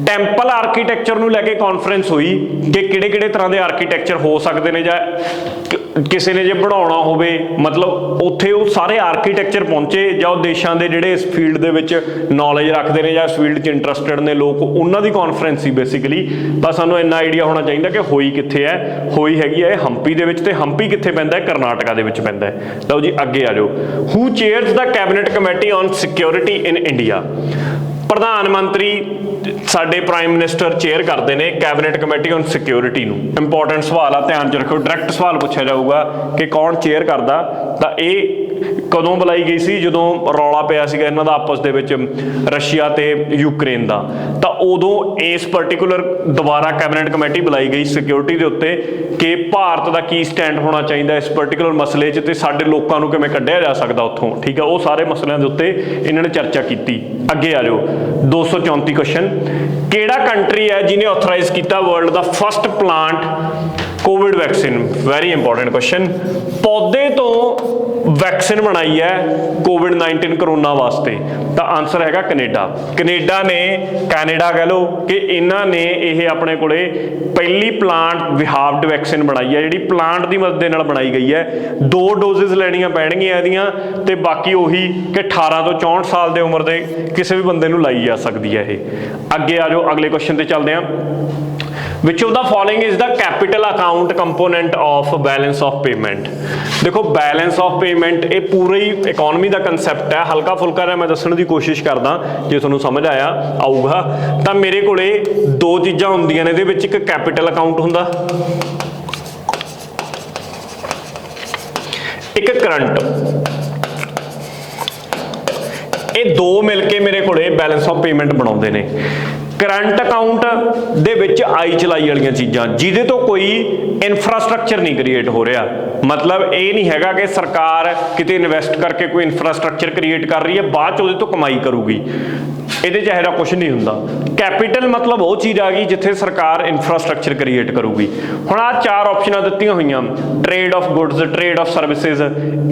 ਟੈਂਪਲ ਆਰਕੀਟੈਕਚਰ ਨੂੰ ਲੈ ਕੇ ਕਾਨਫਰੰਸ ਹੋਈ ਕਿ ਕਿਹੜੇ ਤਰ੍ਹਾਂ ਦੇ ਆਰਕੀਟੈਕਚਰ ਹੋ ਸਕਦੇ ਨੇ, ਜਾਂ ਕਿਸੇ ਨੇ ਜੇ ਬਣਾਉਣਾ ਹੋਵੇ, ਮਤਲਬ ਉੱਥੇ ਉਹ ਸਾਰੇ ਆਰਕੀਟੈਕਚਰ ਪਹੁੰਚੇ, ਜਾਂ ਉਹ ਦੇਸ਼ਾਂ ਦੇ ਜਿਹੜੇ ਇਸ ਫੀਲਡ ਦੇ ਵਿੱਚ ਨੌਲੇਜ ਰੱਖਦੇ ਨੇ ਜਾਂ ਇਸ ਫੀਲਡ 'ਚ ਇੰਟਰਸਟਿਡ ਨੇ ਲੋਕ, ਉਹਨਾਂ ਦੀ ਕਾਨਫਰੰਸ ਸੀ ਬੇਸਿਕਲੀ। ਬਸ ਸਾਨੂੰ ਇੰਨਾ ਆਈਡੀਆ ਹੋਣਾ ਚਾਹੀਦਾ ਕਿ ਹੋਈ ਕਿੱਥੇ ਹੈ। ਹੋਈ ਹੈਗੀ ਹੈ ਇਹ ਹੰਪੀ ਦੇ ਵਿੱਚ, ਤੇ ਹੰਪੀ ਕਿੱਥੇ ਪੈਂਦਾ ਹੈ? ਕਰਨਾਟਕਾ ਦੇ ਵਿੱਚ ਪੈਂਦਾ ਹੈ। ਲਓ ਜੀ ਅੱਗੇ ਆ ਜਾਓ। Who chairs the cabinet committee on security in India. ਪ੍ਰਧਾਨ ਮੰਤਰੀ ਸਾਡੇ ਪ੍ਰਾਈਮ ਮਿਨਿਸਟਰ ਚੇਅਰ ਕਰਦੇ ਨੇ ਕੈਬਨਿਟ ਕਮੇਟੀ ਔਨ ਸਿਕਿਉਰਿਟੀ ਨੂੰ। ਇੰਪੋਰਟੈਂਟ ਸਵਾਲ ਆ, ਧਿਆਨ 'ਚ ਰੱਖੋ, ਡਾਇਰੈਕਟ ਸਵਾਲ ਪੁੱਛਿਆ ਜਾਊਗਾ ਕਿ ਕੌਣ ਚੇਅਰ ਕਰਦਾ। ਤਾਂ ਇਹ ਕਦੋਂ ਬੁਲਾਈ ਗਈ ਸੀ? ਜਦੋਂ ਰੌਲਾ ਪਿਆ ਸੀਗਾ ਇਹਨਾਂ ਦਾ ਆਪਸ ਦੇ ਵਿੱਚ ਰਸ਼ੀਆ ਤੇ ਯੂਕਰੇਨ ਦਾ, ਤਾਂ ਉਦੋਂ ਇਸ ਪਰਟੀਕੂਲਰ ਦੁਬਾਰਾ ਕੈਬਨਿਟ ਕਮੇਟੀ ਬੁਲਾਈ ਗਈ ਸਿਕਿਉਰਿਟੀ ਦੇ ਉੱਤੇ ਕਿ ਭਾਰਤ ਦਾ ਕੀ ਸਟੈਂਡ ਹੋਣਾ ਚਾਹੀਦਾ ਇਸ ਪਰਟੀਕੂਲਰ ਮਸਲੇ 'ਚ ਤੇ ਸਾਡੇ ਲੋਕਾਂ ਨੂੰ ਕਿਵੇਂ ਕੱਢਿਆ ਜਾ ਸਕਦਾ ਉੱਥੋਂ, ਠੀਕ ਹੈ। ਉਹ ਸਾਰੇ ਮਸਲਿਆਂ ਦੇ ਉੱਤੇ ਇਹਨਾਂ ਨੇ ਚਰਚਾ ਕੀਤੀ। ਅੱਗੇ ਆ ਜਾਓ। 234 ਕੁਐਸਚਨ। ਕਿਹੜਾ ਕੰਟਰੀ ਹੈ ਜਿਹਨੇ ਆਥੋਰਾਈਜ਼ ਕੀਤਾ ਵਰਲਡ ਦਾ first plant covid vaccine? Very important question. ਪੌਦੇ ਤੋਂ ਵੈਕਸੀਨ ਬਣਾਈ ਹੈ ਕੋਵਿਡ-19 ਕਰੋਨਾ ਵਾਸਤੇ? ਤਾਂ ਆਨਸਰ ਹੈਗਾ ਕੈਨੇਡਾ। ਕੈਨੇਡਾ ਕਹਿ ਲਓ ਕਿ ਇਹਨਾਂ ਨੇ ਇਹ ਆਪਣੇ ਕੋਲੇ ਪਹਿਲੀ ਪਲਾਂਟ ਵਿਹਾਵਡ ਵੈਕਸੀਨ ਬਣਾਈ ਹੈ, ਜਿਹੜੀ ਪਲਾਂਟ ਦੀ ਮਦਦ ਦੇ ਨਾਲ ਬਣਾਈ ਗਈ ਹੈ। 2 ਡੋਜ਼ਸ ਲੈਣੀਆਂ ਪੈਣਗੀਆਂ ਇਹਦੀਆਂ, ਤੇ ਬਾਕੀ ਉਹੀ ਕਿ 18 ਤੋਂ 64 ਸਾਲ ਦੇ ਉਮਰ ਦੇ ਕਿਸੇ ਵੀ ਬੰਦੇ ਨੂੰ ਲਾਈ ਜਾ ਸਕਦੀ ਹੈ ਇਹ। ਅੱਗੇ ਆ ਜਾਓ, ਅਗਲੇ ਕੁਐਸਚਨ ਤੇ ਚੱਲਦੇ ਹਾਂ। Which of the following is the capital account component of balance of payment? देखो balance of payment ਇਹ ਪੂਰੀ ਇਕਨੋਮੀ ਦਾ ਕਨਸੈਪਟ ਹੈ, ਹਲਕਾ ਫੁਲਕਾ ਜਿਹਾ ਮੈਂ ਦੱਸਣ ਦੀ ਕੋਸ਼ਿਸ਼ ਕਰਦਾ, ਜੇ ਤੁਹਾਨੂੰ ਸਮਝ ਆਊਗਾ। ਤਾਂ ਮੇਰੇ ਕੋਲੇ 2 ਚੀਜ਼ਾਂ ਹੁੰਦੀਆਂ ਨੇ ਇਹਦੇ ਵਿੱਚ, ਇੱਕ ਕੈਪੀਟਲ ਅਕਾਊਂਟ ਹੁੰਦਾ, ਇੱਕ ਕਰੰਟ। ਇਹ 2 ਮਿਲ ਕੇ ਮੇਰੇ ਕੋਲੇ ਬੈਲੈਂਸ ਆਫ ਪੇਮੈਂਟ ਬਣਾਉਂਦੇ ਨੇ। ਕਰੰਟ ਅਕਾਊਂਟ ਦੇ ਵਿੱਚ ਆਈ ਚਲਾਈ ਵਾਲੀਆਂ ਚੀਜ਼ਾਂ, ਜਿਹਦੇ ਤੋਂ ਕੋਈ ਇਨਫਰਾਸਟ੍ਰਕਚਰ ਨਹੀਂ ਕ੍ਰੀਏਟ ਹੋ ਰਿਹਾ, ਮਤਲਬ ਇਹ ਨਹੀਂ ਹੈਗਾ ਕਿ ਸਰਕਾਰ ਕਿਤੇ ਇਨਵੈਸਟ ਕਰਕੇ ਕੋਈ ਇਨਫਰਾਸਟ੍ਰਕਚਰ ਕ੍ਰੀਏਟ ਕਰ ਰਹੀ ਹੈ, ਬਾਅਦ ਚ ਉਹਦੇ ਤੋਂ ਕਮਾਈ ਕਰੂਗੀ। ਇਹਦੇ 'ਚ ਇਹੋ ਜਿਹਾ ਕੁਛ ਨਹੀਂ ਹੁੰਦਾ। ਕੈਪੀਟਲ ਮਤਲਬ ਉਹ ਚੀਜ਼ ਆ ਗਈ ਜਿੱਥੇ ਸਰਕਾਰ ਇਨਫਰਾਸਟ੍ਰਕਚਰ ਕ੍ਰੀਏਟ ਕਰੂਗੀ। ਹੁਣ ਆਹ 4 ਆਪਸ਼ਨਾਂ ਦਿੱਤੀਆਂ ਹੋਈਆਂ, trade of goods, trade of services,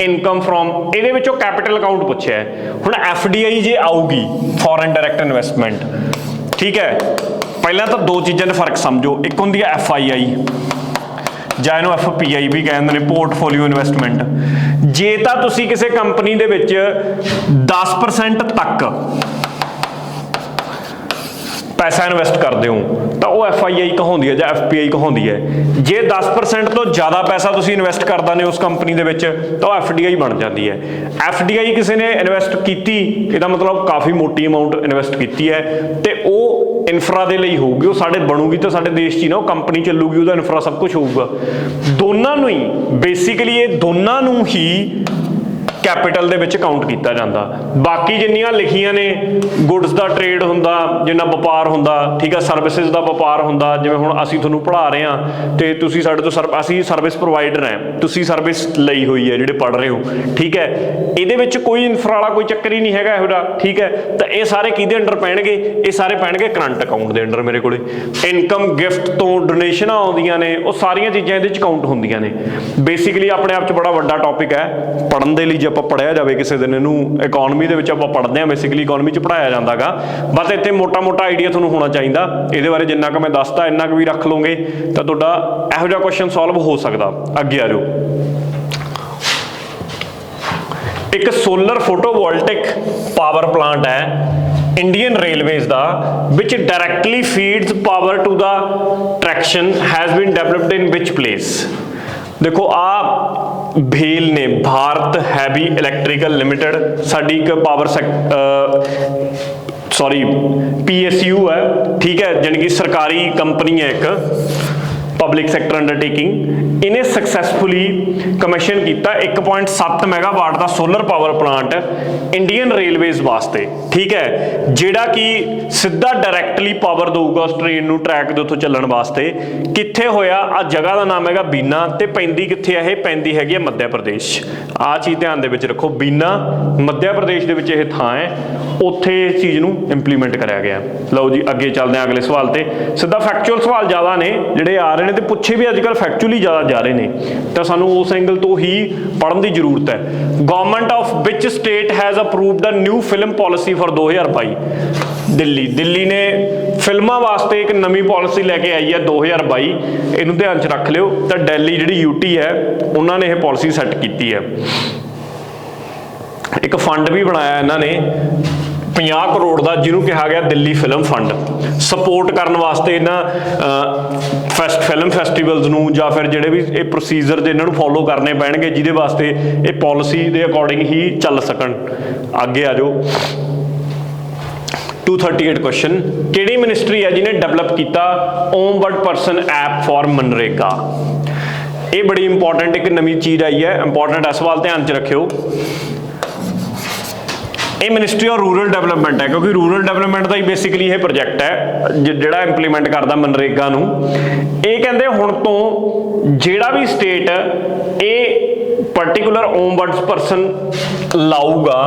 income from, ਇਹਦੇ ਵਿੱਚੋਂ ਕੈਪੀਟਲ ਅਕਾਊਂਟ ਪੁੱਛਿਆ। ਹੁਣ FDI ਜੇ ਆਊਗੀ, ਫੋਰਨ ਡਾਇਰੈਕਟ ਇਨਵੈਸਟਮੈਂਟ, ਠੀਕ ਹੈ, ਪਹਿਲਾਂ ਤਾਂ 2 ਚੀਜ਼ਾਂ ਦਾ ਫਰਕ ਸਮਝੋ। ਇੱਕ ਹੁੰਦੀ ਹੈ FII ਜਾਂ ਇਹਨੂੰ FPI ਵੀ ਕਹਿੰਦੇ ਨੇ, ਪੋਰਟਫੋਲੀਓ ਇਨਵੈਸਟਮੈਂਟ। ਜੇ ਤਾਂ ਤੁਸੀਂ ਕਿਸੇ ਕੰਪਨੀ ਦੇ ਵਿੱਚ 10% ਤੱਕ ਪੈਸਾ ਇਨਵੈਸਟ ਕਰਦੇ ਹੋ ਤਾਂ ਉਹ FII ਕਹਾਉਂਦੀ ਹੈ ਜਾਂ FPI ਕਹਾਉਂਦੀ ਹੈ। ਜੇ 10% ਤੋਂ ਜ਼ਿਆਦਾ ਪੈਸਾ ਤੁਸੀਂ ਇਨਵੈਸਟ ਕਰਦਾ ਨੇ ਉਸ ਕੰਪਨੀ ਦੇ ਵਿੱਚ ਤਾਂ ਉਹ FDI ਬਣ ਜਾਂਦੀ ਹੈ। FDI ਕਿਸੇ ਨੇ ਇਨਵੈਸਟ ਕੀਤੀ, ਇਹਦਾ ਮਤਲਬ ਕਾਫੀ ਮੋਟੀ ਅਮਾਊਂਟ ਇਨਵੈਸਟ ਕੀਤੀ ਹੈ ਤੇ ਉਹ ਇਨਫਰਾ ਦੇ ਲਈ ਹੋਊਗੀ, ਉਹ ਸਾਡੇ ਬਣੂਗੀ ਤਾਂ ਸਾਡੇ ਦੇਸ਼ 'ਚ ਹੀ ਨਾ, ਉਹ ਕੰਪਨੀ ਚੱਲੂਗੀ, ਉਹਦਾ ਇਨਫਰਾ ਸਭ ਕੁਝ ਹੋਊਗਾ। ਦੋਨਾਂ ਨੂੰ ਹੀ ਬੇਸਿਕਲੀ, ਇਹ ਦੋਨਾਂ ਨੂੰ ਹੀ ਕੈਪੀਟਲ ਦੇ ਵਿੱਚ ਕਾਊਂਟ ਕੀਤਾ ਜਾਂਦਾ। ਬਾਕੀ ਜਿੰਨੀਆਂ ਲਿਖੀਆਂ ਨੇ, ਗੁੱਡਸ ਦਾ ਟ੍ਰੇਡ ਹੁੰਦਾ, ਜਿੰਨਾ ਵਪਾਰ ਹੁੰਦਾ, ਠੀਕ ਹੈ, ਸਰਵਿਸਿਜ਼ ਦਾ ਵਪਾਰ ਹੁੰਦਾ। ਜਿਵੇਂ ਹੁਣ ਅਸੀਂ ਤੁਹਾਨੂੰ ਪੜ੍ਹਾ ਰਹੇ ਹਾਂ ਤੇ ਤੁਸੀਂ ਸਾਡੇ ਤੋਂ ਅਸੀਂ ਸਰਵਿਸ ਪ੍ਰੋਵਾਈਡਰ ਹੈ, ਤੁਸੀਂ ਸਰਵਿਸ ਲਈ ਹੋਈ ਹੈ ਜਿਹੜੇ ਪੜ੍ਹ ਰਹੇ ਹੋ, ਠੀਕ ਹੈ। ਇਹਦੇ ਵਿੱਚ ਕੋਈ ਇਨਫਰਾ ਵਾਲਾ ਕੋਈ ਚੱਕਰ ਹੀ ਨਹੀਂ ਹੈਗਾ ਇਹੋ ਜਿਹਾ, ਠੀਕ ਹੈ। ਤਾਂ ਇਹ ਸਾਰੇ ਕਿਹਦੇ ਅੰਡਰ ਪੈਣਗੇ? ਇਹ ਸਾਰੇ ਪੈਣਗੇ ਕਰੰਟ ਅਕਾਊਂਟ ਦੇ ਅੰਡਰ। ਮੇਰੇ ਕੋਲੇ ਇਨਕਮ, ਗਿਫਟ ਤੋਂ ਡੋਨੇਸ਼ਨਾਂ ਆਉਂਦੀਆਂ ਨੇ, ਉਹ ਸਾਰੀਆਂ ਚੀਜ਼ਾਂ ਇਹਦੇ 'ਚ ਕਾਊਂਟ ਹੁੰਦੀਆਂ ਨੇ। ਬੇਸਿਕਲੀ ਆਪਣੇ ਆਪ 'ਚ ਬੜਾ ਵੱਡਾ ਟੌਪਿਕ ਹੈ, ਪੜ੍ਹਨ ਦੇ ਲਈ ਜੇ ਆਪਾਂ ਪੜ੍ਹਿਆ ਜਾਵੇ ਕਿਸੇ ਦਿਨ ਇਹਨੂੰ। ਇਕੋਨਮੀ ਦੇ ਵਿੱਚ ਆਪਾਂ ਪੜ੍ਹਦੇ ਹਾਂ, ਬੇਸਿਕਲੀ ਇਕੋਨਮੀ 'ਚ ਪੜ੍ਹਾਇਆ ਜਾਂਦਾ ਗਾ। ਬਸ ਇੱਥੇ ਮੋਟਾ ਆਈਡੀਆ ਤੁਹਾਨੂੰ ਹੋਣਾ ਚਾਹੀਦਾ ਇਹਦੇ ਬਾਰੇ। ਜਿੰਨਾ ਕੁ ਮੈਂ ਦੱਸਦਾ ਇੰਨਾ ਕੁ ਵੀ ਰੱਖ ਲਓਗੇ ਤਾਂ ਤੁਹਾਡਾ ਇਹੋ ਜਿਹਾ ਕੁਐਸਚਨ ਸੋਲਵ ਹੋ ਸਕਦਾ। ਅੱਗੇ ਆ ਜਾਓ। ਇੱਕ ਸੋਲਰ ਫੋਟੋਵੋਲਟਿਕ ਪਾਵਰ ਪਲਾਂਟ ਹੈ Indian railways the, which directly feeds power to the traction has been developed in which place? देखो आ भेल ने Bharat heavy electrical limited, sari एक पावर PSU है, ठीक है, यानी कि सरकारी कंपनी है एक, पब्लिक सैक्टर अंडरटेकिंग। इन्हें सक्सैसफुली कमीशन किया 1.7 मैगावाट का solar power plant Indian railways वास्ते, ठीक है, जिहड़ा कि सीधा डायरैक्टली पावर दूगा उस ट्रेन नूं ट्रैक दे उत्थों चलण वास्ते। कित्थे होया? आ जगह का नाम हैगा बीना ते पैंदी कित्थे है? पैंदी हैगी है मध्य प्रदेश। आ चीज़ ध्यान दे विच रखो, बीना मध्य प्रदेश दे विच यह थां है, उत्थे इस चीज़ नूं इंप्लीमेंट कराया गया। लो जी अगे चलते हैं अगले सवाल ते। सीधा फैक्चुअल सवाल ज़्यादा ने जिहड़े आ रहे हैं ते पुछे भी अजकल फैक्चुअली ज़्यादा जा रहे हैं, तो सानू उस एंगल तो ही पढ़ने की जरूरत है। Government of which state has approved the new film policy for 2022? Delhi ने फिल्मां वास्ते एक नवी पॉलिसी लैके आई है 2022, इनू ध्यान च रख लियो। तो दिल्ली जिहड़ी UT है उन्होंने यह पॉलिसी सैट की है। एक फंड भी बनाया इन्होंने 50 करोड़ का, जिन्होंने कहा गया दिल्ली फिल्म फंड, सपोर्ट करने वास्ते इन्हां फिल्म फैसटिवल्स नूं जां फिर जिहड़े भी ये प्रोसीजर इन्होंने फॉलो करने पैणगे जिहदे वास्ते ये पॉलिसी के अकॉर्डिंग ही चल सकन। आगे आ जाओ। 238 क्वेश्चन, किहड़ी मिनिस्ट्री है जिन्हें डेवलप किया ओमवर्ड पर्सन ऐप फॉर मनरेगा? ये बड़ी इंपॉर्टेंट एक नवी चीज़ आई है, इंपॉर्टेंट है सवाल, ध्यान च रखियो। ये मिनिस्ट्री ऑफ रूरल डेवलपमेंट है, क्योंकि रूरल डेवलपमेंट का ही बेसिकली ये प्रोजेक्ट है जिहड़ा इंप्लीमेंट करता मनरेगा नूं। ये कहंदे हुण तो जिहड़ा भी स्टेट ये पर्टिकुलर ओमवर्ड्स पर्सन लाऊगा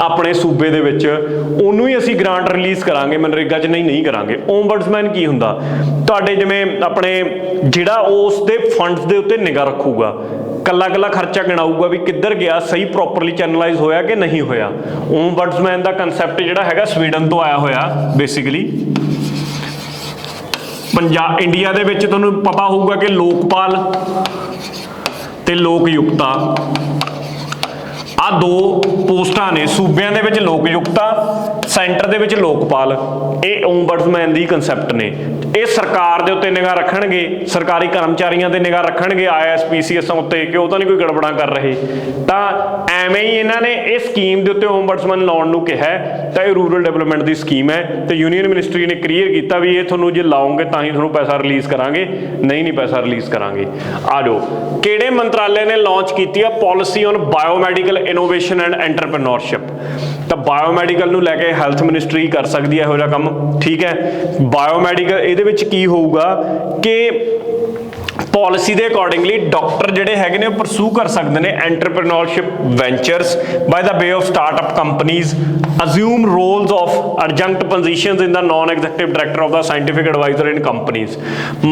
अपने सूबे दे विच, उन्होंने ही असी ग्रांट रिलीज़ करांगे, मनरेगा च नहीं करांगे। ओमवर्ड्समैन की हुंदा? तुहाडे जिवें अपने जिहड़ा उस दे फंड्स दे उत्ते निगाह रखूगा, कला कला खर्चा गिनाऊगा भी किधर गया, सही प्रॉपरली चैनलाइज होया कि नहीं होया। ओमवर्ड्समैन का कंसैप्ट जिहड़ा हैगा स्वीडन तो आया होया बेसिकली। पंजाब इंडिया दे विच तुहानूं पता होऊगा कि लोकपाल ते लोकयुक्ता आ 2 पोस्टां ने, सूबियां दे विच लोकयुक्ता, सेंटर दे विच लोकपाल। ये ओमवर्ड्समैन दी कंसैप्ट ने। ये सरकार दे उत्ते निगाह रखणगे, सरकारी कर्मचारियों ते निगाह रखणगे, IAS PCS उत्ते कि वो तो नहीं कोई गड़बड़ा कर रहे। तो एवें ही इन्हां ने इस स्कीम दे उत्ते ओमवर्ड्समैन लाउण नूं कहा है। तो ये रूरल डेवलपमेंट की स्कीम है, तो यूनीयन मिनिस्ट्री ने क्लीयर किया भी ये तुहानूं जे लाओगे तां ही तुहानूं पैसा रिलीज़ करांगे, नहीं पैसा रिलीज़ करांगे। आ जाओ, किहड़े मंत्रालय ने लॉन्च की है policy on biomedical innovation and entrepreneurship? तो बायोमैडिकल नूं लैके हैल्थ मिनिस्ट्री कर सकती है इहो जिहा काम, ठीक है। बायोमैडिकल इहदे विच की होऊगा कि ਪਾਲਿਸੀ ਦੇ ਅਕੋਰਡਿੰਗਲੀ ਡਾਕਟਰ ਜਿਹੜੇ ਹੈਗੇ ਨੇ ਉਹ ਪਰਸੂ ਕਰ ਸਕਦੇ ਨੇ entrepreneurship ventures ਬਾय the way of startup companies, assume roles of adjunct positions in the non-executive director of the scientific advisor in companies।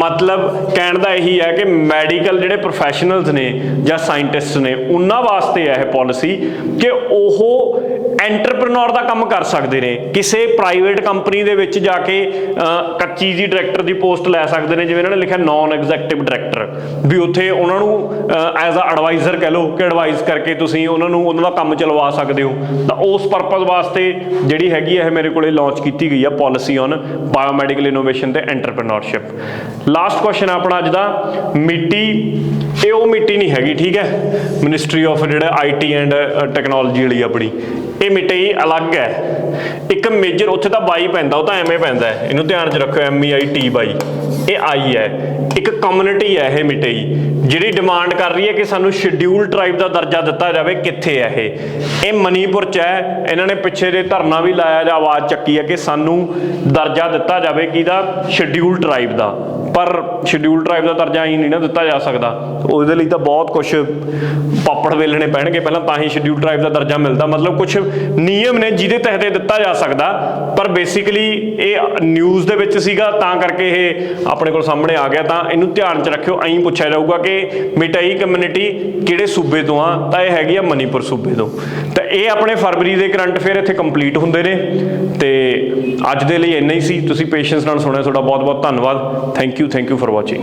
मतलब ਕਹਿਣ ਦਾ ਇਹੀ ਹੈ ਕਿ ਮੈਡੀਕਲ ਜਿਹੜੇ ਪ੍ਰੋਫੈਸ਼ਨਲਸ ਨੇ ਜਾਂ ਸਾਇੰਟਿਸਟ ਨੇ ਉਹਨਾਂ ਵਾਸਤੇ ਇਹ ਪਾਲਿਸੀ ਕਿ ਉਹ ਐਂਟਰਪ੍ਰੀਨਿਓਰ ਦਾ ਕੰਮ ਕਰ ਸਕਦੇ ਨੇ, ਕਿਸੇ ਪ੍ਰਾਈਵੇਟ ਕੰਪਨੀ ਦੇ ਵਿੱਚ ਜਾ ਕੇ ਕੱਚੀ ਜੀ ਡਾਇਰੈਕਟਰ ਦੀ ਪੋਸਟ ਲੈ ਸਕਦੇ ਨੇ, ਜਿਵੇਂ ਇਹਨਾਂ ਨੇ ਲਿਖਿਆ ਨਾਨ ਐਗਜ਼ੈਕਟਿਵ ਡਾਇਰੈਕਟਰ, ਵੀ ਉੱਥੇ ਉਹਨਾਂ ਨੂੰ ਐਜ਼ ਅ ਐਡਵਾਈਜ਼ਰ ਕਹਿ ਲਓ ਕਿ ਐਡਵਾਈਜ਼ ਕਰਕੇ ਤੁਸੀਂ ਉਹਨਾਂ ਨੂੰ ਉਹਨਾਂ ਦਾ ਕੰਮ ਚਲਵਾ ਸਕਦੇ ਹੋ। ਤਾਂ ਉਸ ਪਰਪਸ ਵਾਸਤੇ ਜਿਹੜੀ ਹੈਗੀ ਇਹ ਮੇਰੇ ਕੋਲੇ ਲਾਂਚ ਕੀਤੀ ਗਈ ਆ ਪਾਲਿਸੀ ਔਨ ਬਾਇਓਮੈਡੀਕਲ ਇਨੋਵੇਸ਼ਨ ਤੇ ਐਂਟਰਪ੍ਰੀਨਿਓਰਸ਼ਿਪ। ਲਾਸਟ ਕੁਐਸਚਨ ਆਪਣਾ ਅੱਜ ਦਾ, ਮਿੱਟੀ ਇਹ ਉਹ ਮਿੱਟੀ ਨਹੀਂ ਹੈਗੀ, ਠੀਕ ਹੈ, ਮਿਨਿਸਟਰੀ ਆਫ ਜਿਹੜਾ IT ਐਂਡ ਟੈਕਨੋਲੋਜੀ ਵਾਲੀ ਆਪਣੀ, ਇਹ ਮਿੱਟੀ ਅਲੱਗ ਹੈ। ਇੱਕ ਮੇਜਰ ਉੱਥੇ ਤਾਂ ਬਾਈ ਪੈਂਦਾ, ਉਹ ਤਾਂ ਐਵੇਂ ਪੈਂਦਾ ਹੈ, ਇਹਨੂੰ ਧਿਆਨ 'ਚ ਰੱਖਿਓ, MEIT ਬਾਈ, ਇਹ ਆਈ ਹੈ। ਇੱਕ ਕਮਿਊਨਿਟੀ ਹੈ ਇਹ ਮਿੱਟੀ ਜਿਹੜੀ ਡਿਮਾਂਡ ਕਰ ਰਹੀ ਹੈ ਕਿ ਸਾਨੂੰ ਸ਼ਡਿਊਲ ਟ੍ਰਾਈਬ ਦਾ ਦਰਜਾ ਦਿੱਤਾ ਜਾਵੇ। ਕਿੱਥੇ ਹੈ ਇਹ ਮਨੀਪੁਰ 'ਚ ਹੈ। ਇਹਨਾਂ ਨੇ ਪਿੱਛੇ ਦੇ ਧਰਨਾ ਵੀ ਲਾਇਆ ਜਾਂ ਆਵਾਜ਼ ਚੱਕੀ ਹੈ ਕਿ ਸਾਨੂੰ ਦਰਜਾ ਦਿੱਤਾ ਜਾਵੇ ਕਿਹਦਾ, ਸ਼ਡਿਊਲ ਟ੍ਰਾਈਬ ਦਾ। ਪਰ ਸ਼ਡਿਊਲ ਟ੍ਰਾਈਬ ਦਾ ਦਰਜਾ ਹੀ ਨਹੀਂ ਨਾ ਦਿੱਤਾ ਜਾ ਸਕਦਾ, ਉਹਦੇ ਲਈ ਤਾਂ ਬਹੁਤ ਕੁਝ ਪਾਪੜ ਵੇਲਣੇ ਪੈਣਗੇ ਪਹਿਲਾਂ, ਤਾਂ ਹੀ ਸ਼ਡਿਊਲ ਟ੍ਰਾਈਬ ਦਾ ਦਰਜਾ ਮਿਲਦਾ। ਮਤਲਬ ਕੁਝ ਨਿਯਮ ਨੇ ਜਿਹਦੇ ਤਹਿਤ ਦਿੱਤਾ ਜਾ ਸਕਦਾ, ਪਰ ਬੇਸਿਕਲੀ ਇਹ ਨਿਊਜ਼ ਦੇ ਵਿੱਚ ਸੀਗਾ ਤਾਂ ਕਰਕੇ ਇਹ ਆਪਣੇ ਕੋਲ ਸਾਹਮਣੇ ਆ ਗਿਆ। ਤਾਂ ਇਹਨੂੰ ਧਿਆਨ 'ਚ ਰੱਖਿਓ, ਐਂ ਪੁੱਛਿਆ ਜਾਊਗਾ ਕਿ ਮਿਟਾਈ ਕਮਿਊਨਿਟੀ ਕਿਹੜੇ ਸੂਬੇ ਤੋਂ ਆ, ਤਾਂ ਇਹ ਹੈਗੀ ਆ ਮਨੀਪੁਰ ਸੂਬੇ ਤੋਂ। ਤਾਂ ਇਹ ਆਪਣੇ ਫਰਵਰੀ ਦੇ ਕਰੰਟ ਅਫੇਅਰ ਇੱਥੇ ਕੰਪਲੀਟ ਹੁੰਦੇ ਨੇ। ਤੇ ਅੱਜ ਦੇ ਲਈ ਇੰਨਾ ਹੀ ਸੀ। ਤੁਸੀਂ ਪੇਸ਼ੈਂਸ ਨਾਲ ਸੁਣਿਆ, ਤੁਹਾਡਾ ਬਹੁਤ ਬਹੁਤ ਧੰਨਵਾਦ। Thank you for watching.